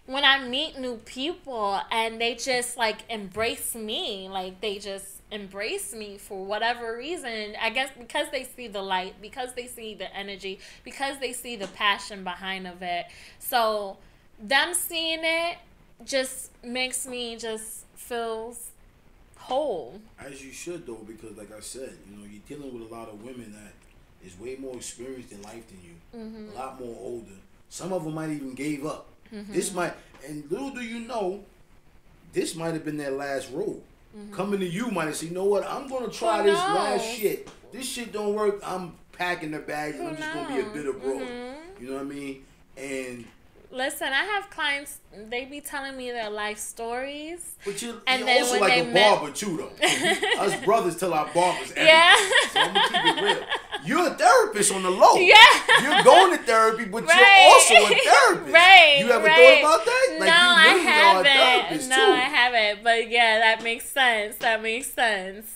S2: when I meet new people and they just like embrace me, like they just embrace me for whatever reason. I guess because they see the light, because they see the energy, because they see the passion behind of it. So them seeing it just makes me just feels whole.
S1: As you should though, because like I said, you know, you're dealing with a lot of women that is way more experienced in life than you, a lot more older. Some of them might even gave up. This might, and little do you know, this might have been their last road. Coming to you might have said, you know what, I'm gonna try
S2: Who
S1: this
S2: knows?
S1: last shit. This shit don't work. I'm packing the bags and I'm just gonna be a bitter broad. You know what I mean? And
S2: listen, I have clients, they be telling me their life stories.
S1: but you're
S2: And then
S1: also
S2: when
S1: like
S2: they
S1: a
S2: met-
S1: barber too, though. Us brothers tell our barbers everything.
S2: Yeah.
S1: So I'm gonna keep it real. You're a therapist on the low.
S2: Yeah.
S1: You're going to therapy, but
S2: Right.
S1: you're also a therapist.
S2: Right.
S1: You ever
S2: right.
S1: thought about that?
S2: No,
S1: you
S2: I
S1: really are a
S2: haven't.
S1: therapist
S2: No,
S1: too.
S2: I haven't. But yeah, that makes sense.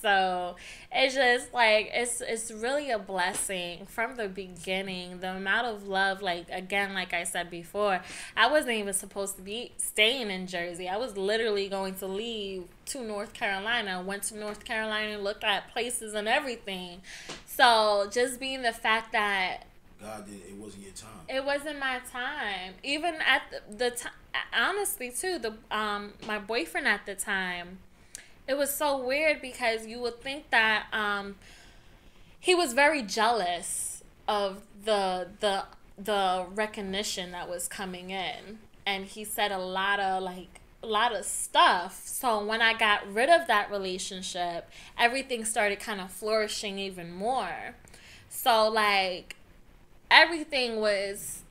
S2: So it's just like it's really a blessing from the beginning. The amount of love, like again, like I said before, I wasn't even supposed to be staying in Jersey. I was literally going to leave to North Carolina. I went to North Carolina and looked at places and everything. So just being the fact that
S1: God did it wasn't your time.
S2: it wasn't my time. Even at the time, honestly, too, my boyfriend at the time, it was so weird because you would think that he was very jealous of the recognition that was coming in, and he said a lot of stuff. So when I got rid of that relationship, everything started kind of flourishing even more. So like everything was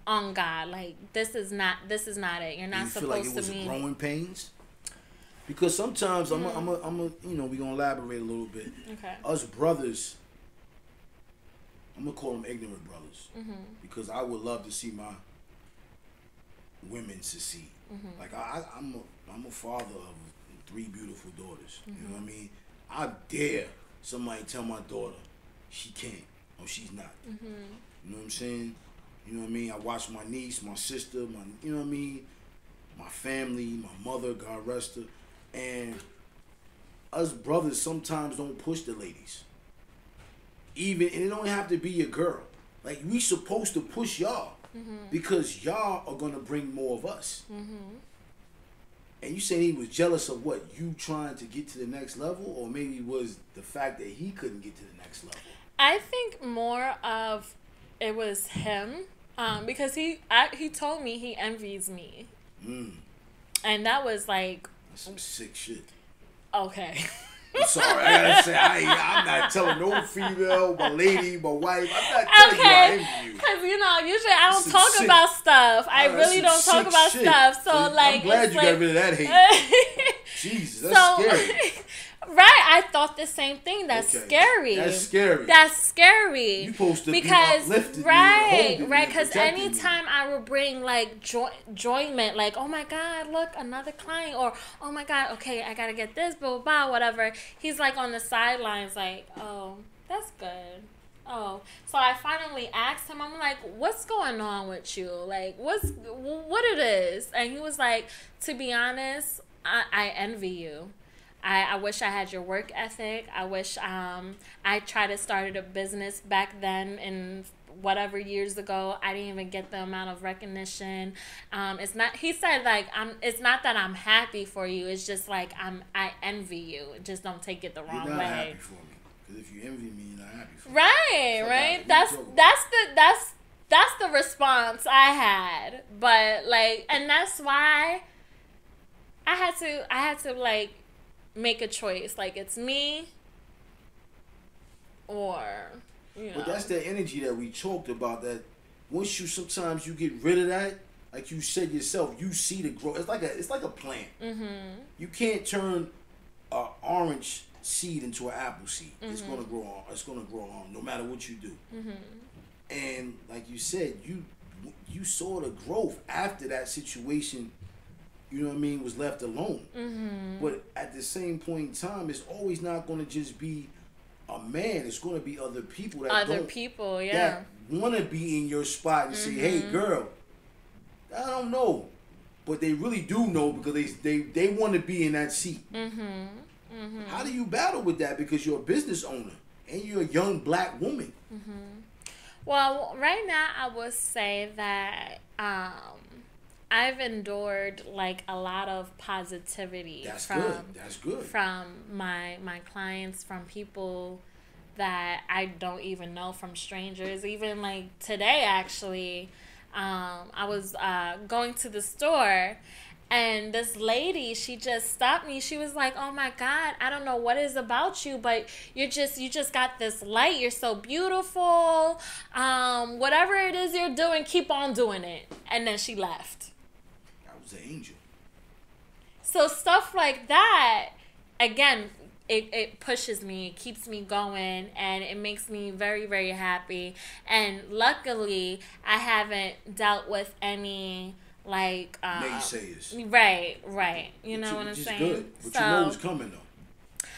S2: on God. Like this is not it. You're not
S1: You feel
S2: supposed
S1: like it was
S2: to be.
S1: growing pains? Because sometimes I'm a you know, we're gonna elaborate a little bit.
S2: Okay.
S1: Us brothers, I'm gonna call them ignorant brothers, because I would love to see my women succeed. Like I'm a father of 3 beautiful daughters. You know what I mean? I dare somebody tell my daughter she can't or she's not. You know what I'm saying? You know what I mean? I watch my niece, my sister, you know what I mean? My family, my mother, God rest her. And us brothers sometimes don't push the ladies. And it don't have to be your girl. Like, we supposed to push y'all. Because y'all are going to bring more of us. And you saying he was jealous of what? You trying to get to the next level? Or maybe it was the fact that he couldn't get to the next level?
S2: I think more of it was him, because he told me he envies me, and that was like
S1: That's some sick shit.
S2: Okay.
S1: I'm sorry, I gotta say, I'm not telling no female, my lady, my wife, I'm not telling you I envy you.
S2: Because, usually I don't talk about stuff. I really don't talk about stuff. So,
S1: I'm glad you got rid of that hate. Jesus, that's scary.
S2: Right, I thought the same thing. That's scary.
S1: That's scary.
S2: That's scary.
S1: You supposed to be uplifted.
S2: Right, because anytime I would bring like enjoyment, like, oh my God, look, another client, or oh my God, okay, I gotta get this, blah, blah, blah, whatever. He's like on the sidelines, like, oh, that's good. Oh, so I finally asked him, I'm like, what's going on with you? Like, what it is? And he was like, to be honest, I envy you. I wish I had your work ethic. I wish I tried to start a business back then in whatever years ago. I didn't even get the amount of recognition. It's not. He said like it's not that I'm happy for you. It's just like I envy you. Just don't take it the wrong
S1: you're not
S2: way.
S1: Happy for me. Because if you envy me, you're not happy for me.
S2: Right. That's the response I had. But like, and that's why I had to like make a choice. Like, it's me or,
S1: But that's the energy that we talked about, that once sometimes you get rid of that, like you said yourself, you see the growth. It's like a plant. Mm-hmm. You can't turn an orange seed into an apple seed. Mm-hmm. It's gonna grow on. It's gonna grow on no matter what you do. Mm-hmm. And like you said, you saw the growth after that situation. You know what I mean, was left alone. Mm-hmm. But at the same point in time, it's always not going to just be a man. It's going to be other people that that want to be in your spot and say, hey, girl, I don't know. But they really do know, because they want to be in that seat. Mm-hmm. Mm-hmm. How do you battle with that? Because you're a business owner and you're a young black woman.
S2: Mm-hmm. Well, right now I would say that I've endured like a lot of positivity.
S1: That's good.
S2: From my clients, from people that I don't even know, from strangers. Even like today, actually, I was going to the store, and this lady, she just stopped me. She was like, "Oh my God, I don't know what it is about you, but you just got this light. You're so beautiful. Whatever it is you're doing, keep on doing it." And then she left.
S1: An angel.
S2: So stuff like that, again, it pushes me, it keeps me going, and it makes me very, very happy. And luckily, I haven't dealt with any like
S1: naysayers.
S2: Right. You know what I'm saying?
S1: Good. But you know what's coming though.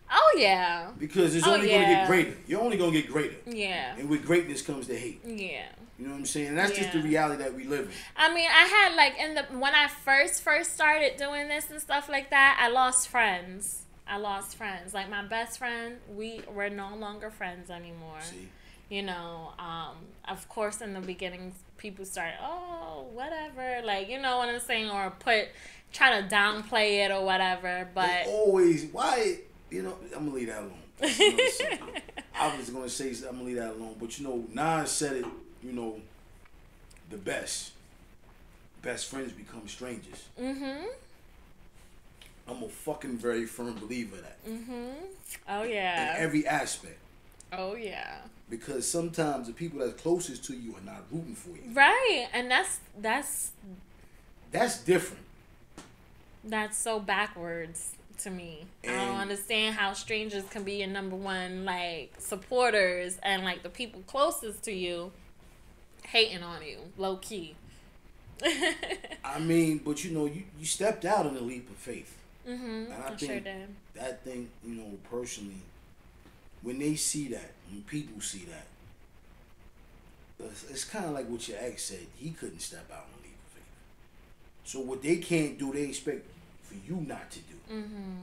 S2: Oh yeah.
S1: Because it's only gonna get greater. You're only gonna get greater.
S2: Yeah.
S1: And with greatness comes the hate.
S2: Yeah.
S1: You know what I'm saying? And that's just the reality that we live in.
S2: I mean, I had like when I first started doing this and stuff like that, I lost friends. Like my best friend, we're no longer friends anymore.
S1: See?
S2: Of course, in the beginning, people started, oh, whatever, like, you know what I'm saying, or try to downplay it or whatever. But
S1: it's always why, I'm gonna leave that alone. I was gonna say I'm gonna leave that alone, but Nas said it. The best friends become strangers. Mm-hmm. I'm a fucking very firm believer of that. Mm-hmm.
S2: Oh, yeah.
S1: In every aspect.
S2: Oh, yeah.
S1: Because sometimes the people that's closest to you are not rooting for you.
S2: Right. And that's
S1: different.
S2: That's so backwards to me.
S1: And
S2: I don't understand how strangers can be your number one, like, supporters, and, like, the people closest to you hating on you, low key.
S1: I mean, but you stepped out in a leap of faith.
S2: Mm-hmm.
S1: And I think
S2: sure did.
S1: That thing, personally, when they see that, when people see that, it's kind of like what your ex said. He couldn't step out in a leap of faith. So what they can't do, they expect for you not to do. Mm-hmm.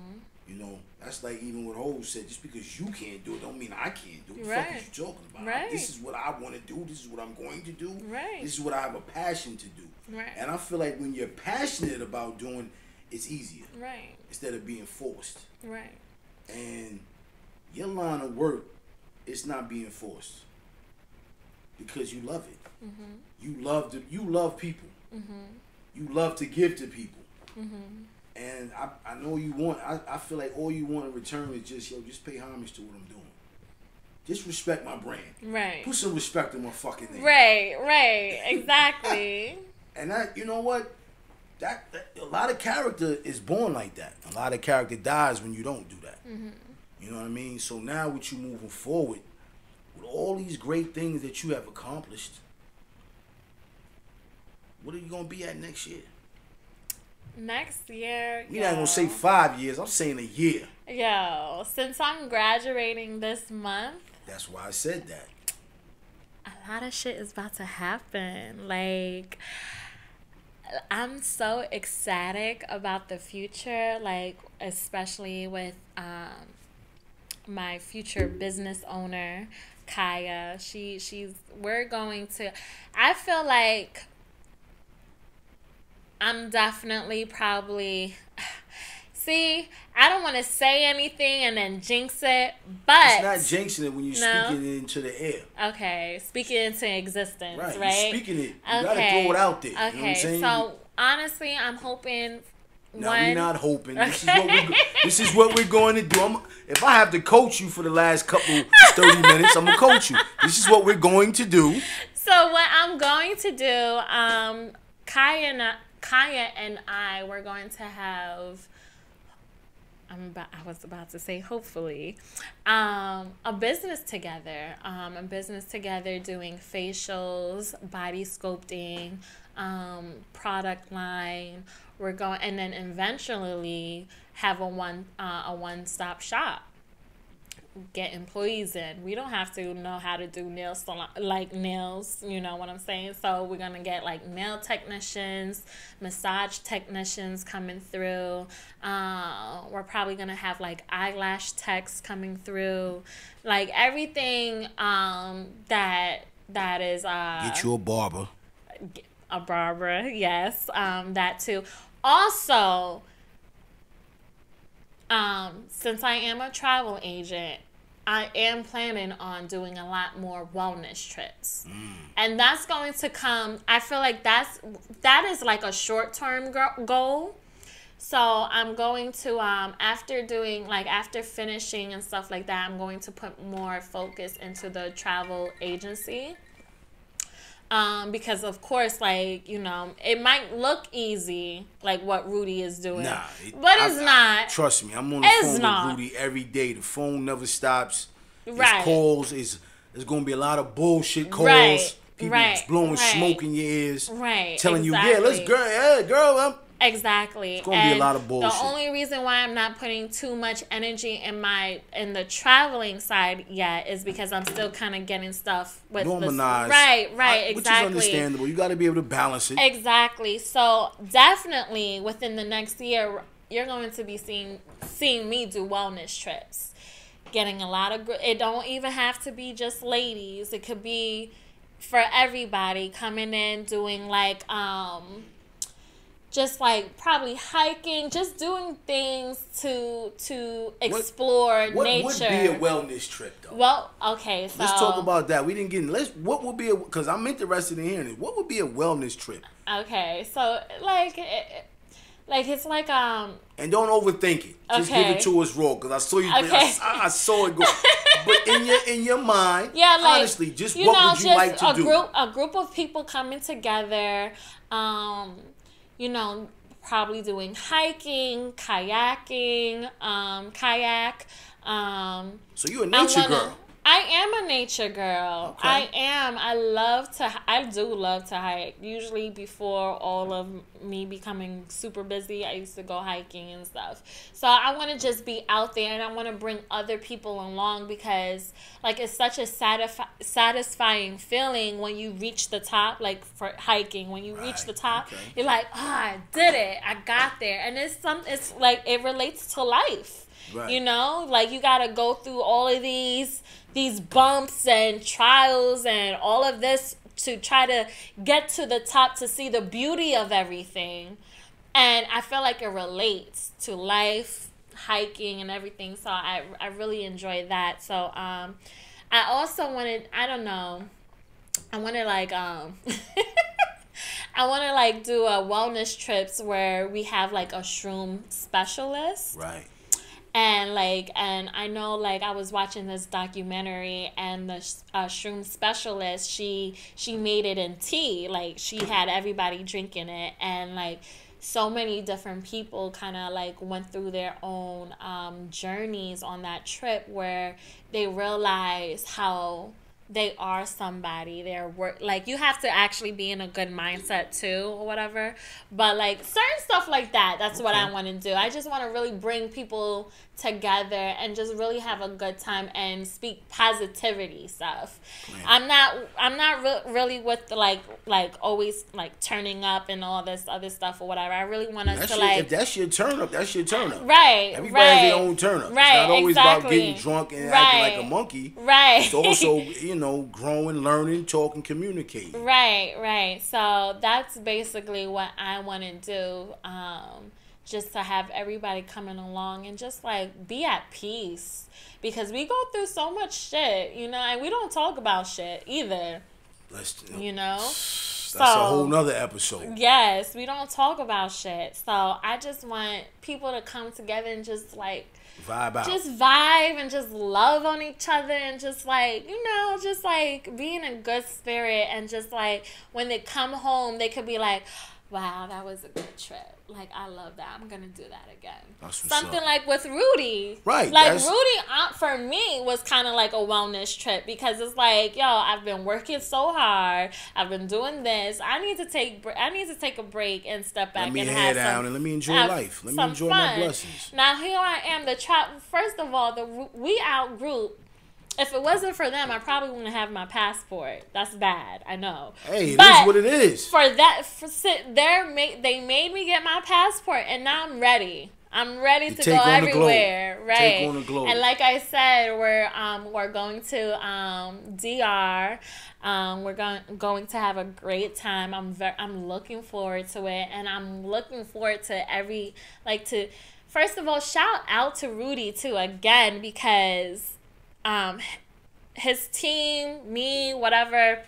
S1: That's like even what Hov said. Just because you can't do it, don't mean I can't do it. What the fuck is you talking about?
S2: Right.
S1: This is what I want to do. This is what I'm going to do.
S2: Right.
S1: This is what I have a passion to do.
S2: Right.
S1: And I feel like when you're passionate about doing, it's easier.
S2: Right.
S1: Instead of being forced.
S2: Right.
S1: And your line of work, it's not being forced. Because you love it. Mm-hmm. You love people. Mm-hmm. You love to give to people. Mm-hmm. And I know you want, I feel like all you want in return is just pay homage to what I'm doing. Just respect my brand.
S2: Right.
S1: Put some respect in my fucking name.
S2: Right, exactly.
S1: And that, you know what? That a lot of character is born like that. A lot of character dies when you don't do that. Mm-hmm. You know what I mean? So now with you moving forward, with all these great things that you have accomplished, what are you going to be at next year?
S2: Next year,
S1: You're not going to say 5 years. I'm saying a year.
S2: Yo, since I'm graduating this month.
S1: That's why I said that.
S2: A lot of shit is about to happen. Like, I'm so ecstatic about the future. Like, especially with my future business owner, Kaya. We're going to, I feel like I'm definitely probably, see, I don't want to say anything and then jinx it, but
S1: it's not jinxing it when you're speaking it into the air.
S2: Okay, speaking it into existence, right?
S1: You're speaking it. You gotta throw it out there.
S2: Okay,
S1: you know what I'm saying?
S2: So honestly, I'm hoping.
S1: No, we're not hoping. Okay. This is what we're going to do. If I have to coach you for the last couple 30 minutes, I'm gonna coach you. This is what we're going to do.
S2: So what I'm going to do, Kaya and I were going to have. I was about to say hopefully, a business together. A business together doing facials, body sculpting, product line. We're going, and then eventually have a one-stop shop. Get employees in. We don't have to know how to do nails, you know what I'm saying? So we're gonna get like nail technicians, massage technicians coming through. We're probably gonna have like eyelash techs coming through, like everything that is
S1: get you a barber.
S2: A barber, yes, that too. Also, since I am a travel agent, I am planning on doing a lot more wellness trips. And that's going to come, I feel like that is like a short-term goal. So I'm going to, after finishing and stuff like that, I'm going to put more focus into the travel agency. Because of course, like, you know, it might look easy, like what Rudy is doing, but it's not.
S1: Trust me, I'm on the phone with Rudy every day. The phone never stops. Right. Calls is there's gonna be a lot of bullshit calls.
S2: Right.
S1: People blowing smoke in your ears.
S2: Right.
S1: Telling you, girl.
S2: Exactly.
S1: It's gonna be a lot of bullshit.
S2: The only reason why I'm not putting too much energy in the traveling side yet is because I'm still kind of getting stuff with
S1: normalized.
S2: Right, exactly.
S1: Which is understandable. You got to be able to balance it.
S2: Exactly. So definitely within the next year, you're going to be seeing me do wellness trips. Getting a lot of it don't even have to be just ladies. It could be for everybody coming in doing like just like probably hiking, just doing things to explore nature.
S1: What would be a wellness trip though?
S2: Well, okay, so
S1: let's talk about that. We didn't get in. What would be because I'm interested in hearing it. What would be a wellness trip?
S2: Okay, so like it's like
S1: and don't overthink it. Just give it to us raw because I saw you.
S2: Okay.
S1: I saw it go. But in your mind,
S2: yeah, like,
S1: honestly, just what would you like to do?
S2: A group of people coming together. You know, probably doing hiking, kayaking, kayak.
S1: So you're a nature girl.
S2: I am a nature girl. Okay. I am. I do love to hike. Usually before all of me becoming super busy, I used to go hiking and stuff. So I want to just be out there and I want to bring other people along because like it's such a satisfying feeling when you reach the top, like for hiking, when you reach the top, you're like, I did it. I got there. And it's like it relates to life. Right. You know, like you got to go through all of these bumps and trials and all of this to try to get to the top to see the beauty of everything. And I feel like it relates to life, hiking and everything. So I really enjoy that. So I also wanted, I don't know, I wanted like I want to like do a wellness trips where we have like a shroom specialist.
S1: Right.
S2: And I know, like, I was watching this documentary, and the shroom specialist, she made it in tea. Like, she had everybody drinking it, and like so many different people kind of like went through their own journeys on that trip, where they realized how they are somebody. They're like, you have to actually be in a good mindset too, or whatever. But like certain stuff like that, that's what I want to do. I just want to really bring people together and just really have a good time and speak positivity stuff. Man. I'm not really with the like always like turning up and all this other stuff or whatever. I really want us to like,
S1: if that's your turn up, that's your turn up.
S2: Right.
S1: Everybody has their own turn up.
S2: Right.
S1: It's not always about getting drunk and acting like a monkey.
S2: Right.
S1: It's also, growing, learning, talking, communicating.
S2: Right. So that's basically what I want to do. Just to have everybody coming along and just like be at peace, because we go through so much shit, and we don't talk about shit either. That's
S1: a whole nother episode.
S2: Yes, we don't talk about shit. So I just want people to come together and just like
S1: vibe out. Just
S2: vibe and just love on each other and just like, just like be in a good spirit, and just like when they come home they could be like, wow, that was a good trip. Like, I love that. I'm going to do that again. Something like with Rudy.
S1: Right.
S2: Like, Rudy, for me, was kind of like a wellness trip, because it's like, yo, I've been working so hard. I've been doing this. I need to take a break and step back and have some,
S1: and let me enjoy life. Let me enjoy my blessings.
S2: Now, here I am, first of all, the We Out group. If it wasn't for them, I probably wouldn't have my passport. That's bad, I know.
S1: Hey, it is what it is.
S2: They made me get my passport, and now I'm ready. I'm ready to go everywhere, right?
S1: Take on the globe.
S2: And like I said, we're going to DR. We're going to have a great time. I'm looking forward to it, and I'm looking forward to first of all, shout out to Rudy too again, because his team, me, whatever,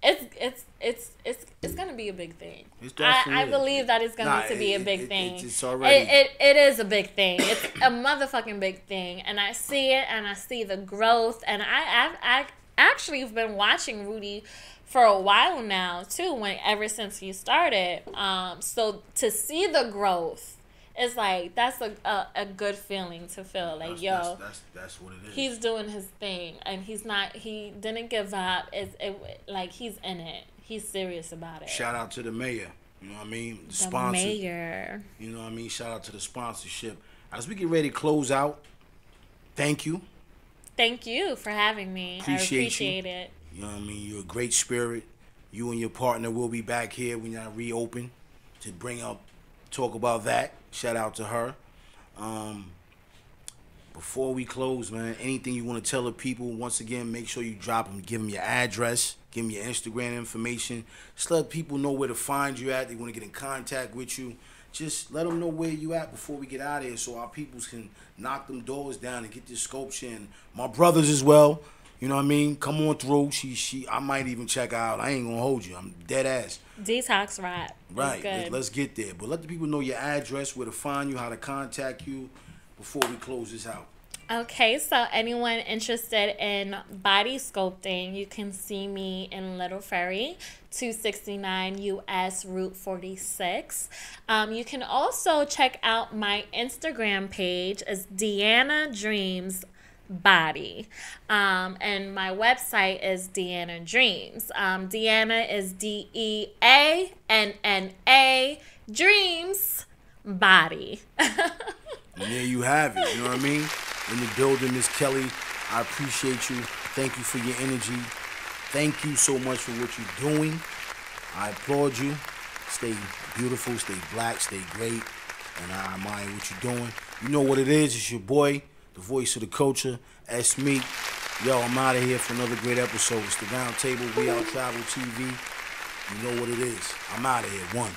S2: it's gonna be a big thing. I believe that it's going to be a big thing.
S1: It's already.
S2: It is a big thing. It's a motherfucking big thing, and I see it, and I see the growth, and I actually have been watching Rudy for a while now too, ever since he started. So to see the growth, it's like, that's a good feeling to feel like,
S1: that's what it is.
S2: He's doing his thing, and he didn't give up. Like, he's in it. He's serious about it.
S1: Shout out to the mayor. You know what I mean? The sponsor. Mayor. You know what I mean? Shout out to the sponsorship. As we get ready to close out, thank you.
S2: Thank you for having me. I appreciate it.
S1: You know what I mean? You're a great spirit. You and your partner will be back here when y'all reopen to talk about that. Shout out to her. Before we close, man, anything you want to tell the people, once again, make sure you drop them. Give them your address. Give them your Instagram information. Just let people know where to find you at. They want to get in contact with you. Just let them know where you at before we get out of here, so our peoples can knock them doors down and get this sculpture. And my brothers as well. You know what I mean? Come on through. I might even check out. I ain't gonna hold you. I'm dead ass.
S2: Detox rap.
S1: Right. Let's get there. But let the people know your address, where to find you, how to contact you before we close this out.
S2: Okay, so anyone interested in body sculpting, you can see me in Little Ferry, 269 US Route 46. You can also check out my Instagram page. It's Deanna Dreams Body, and my website is Deanna Dreams. Deanna is DEANNA Dreams Body.
S1: And there you have it. You know what I mean? In the building, Miss Kelley, I appreciate you. Thank you for your energy. Thank you so much for what you're doing. I applaud you. Stay beautiful, stay black, stay great, and I admire what you're doing. You know what it is. It's your boy, the voice of the culture, S. Meek. Yo, I'm out of here for another great episode. It's the Round Table, We Out Travel TV. You know what it is. I'm out of here. One.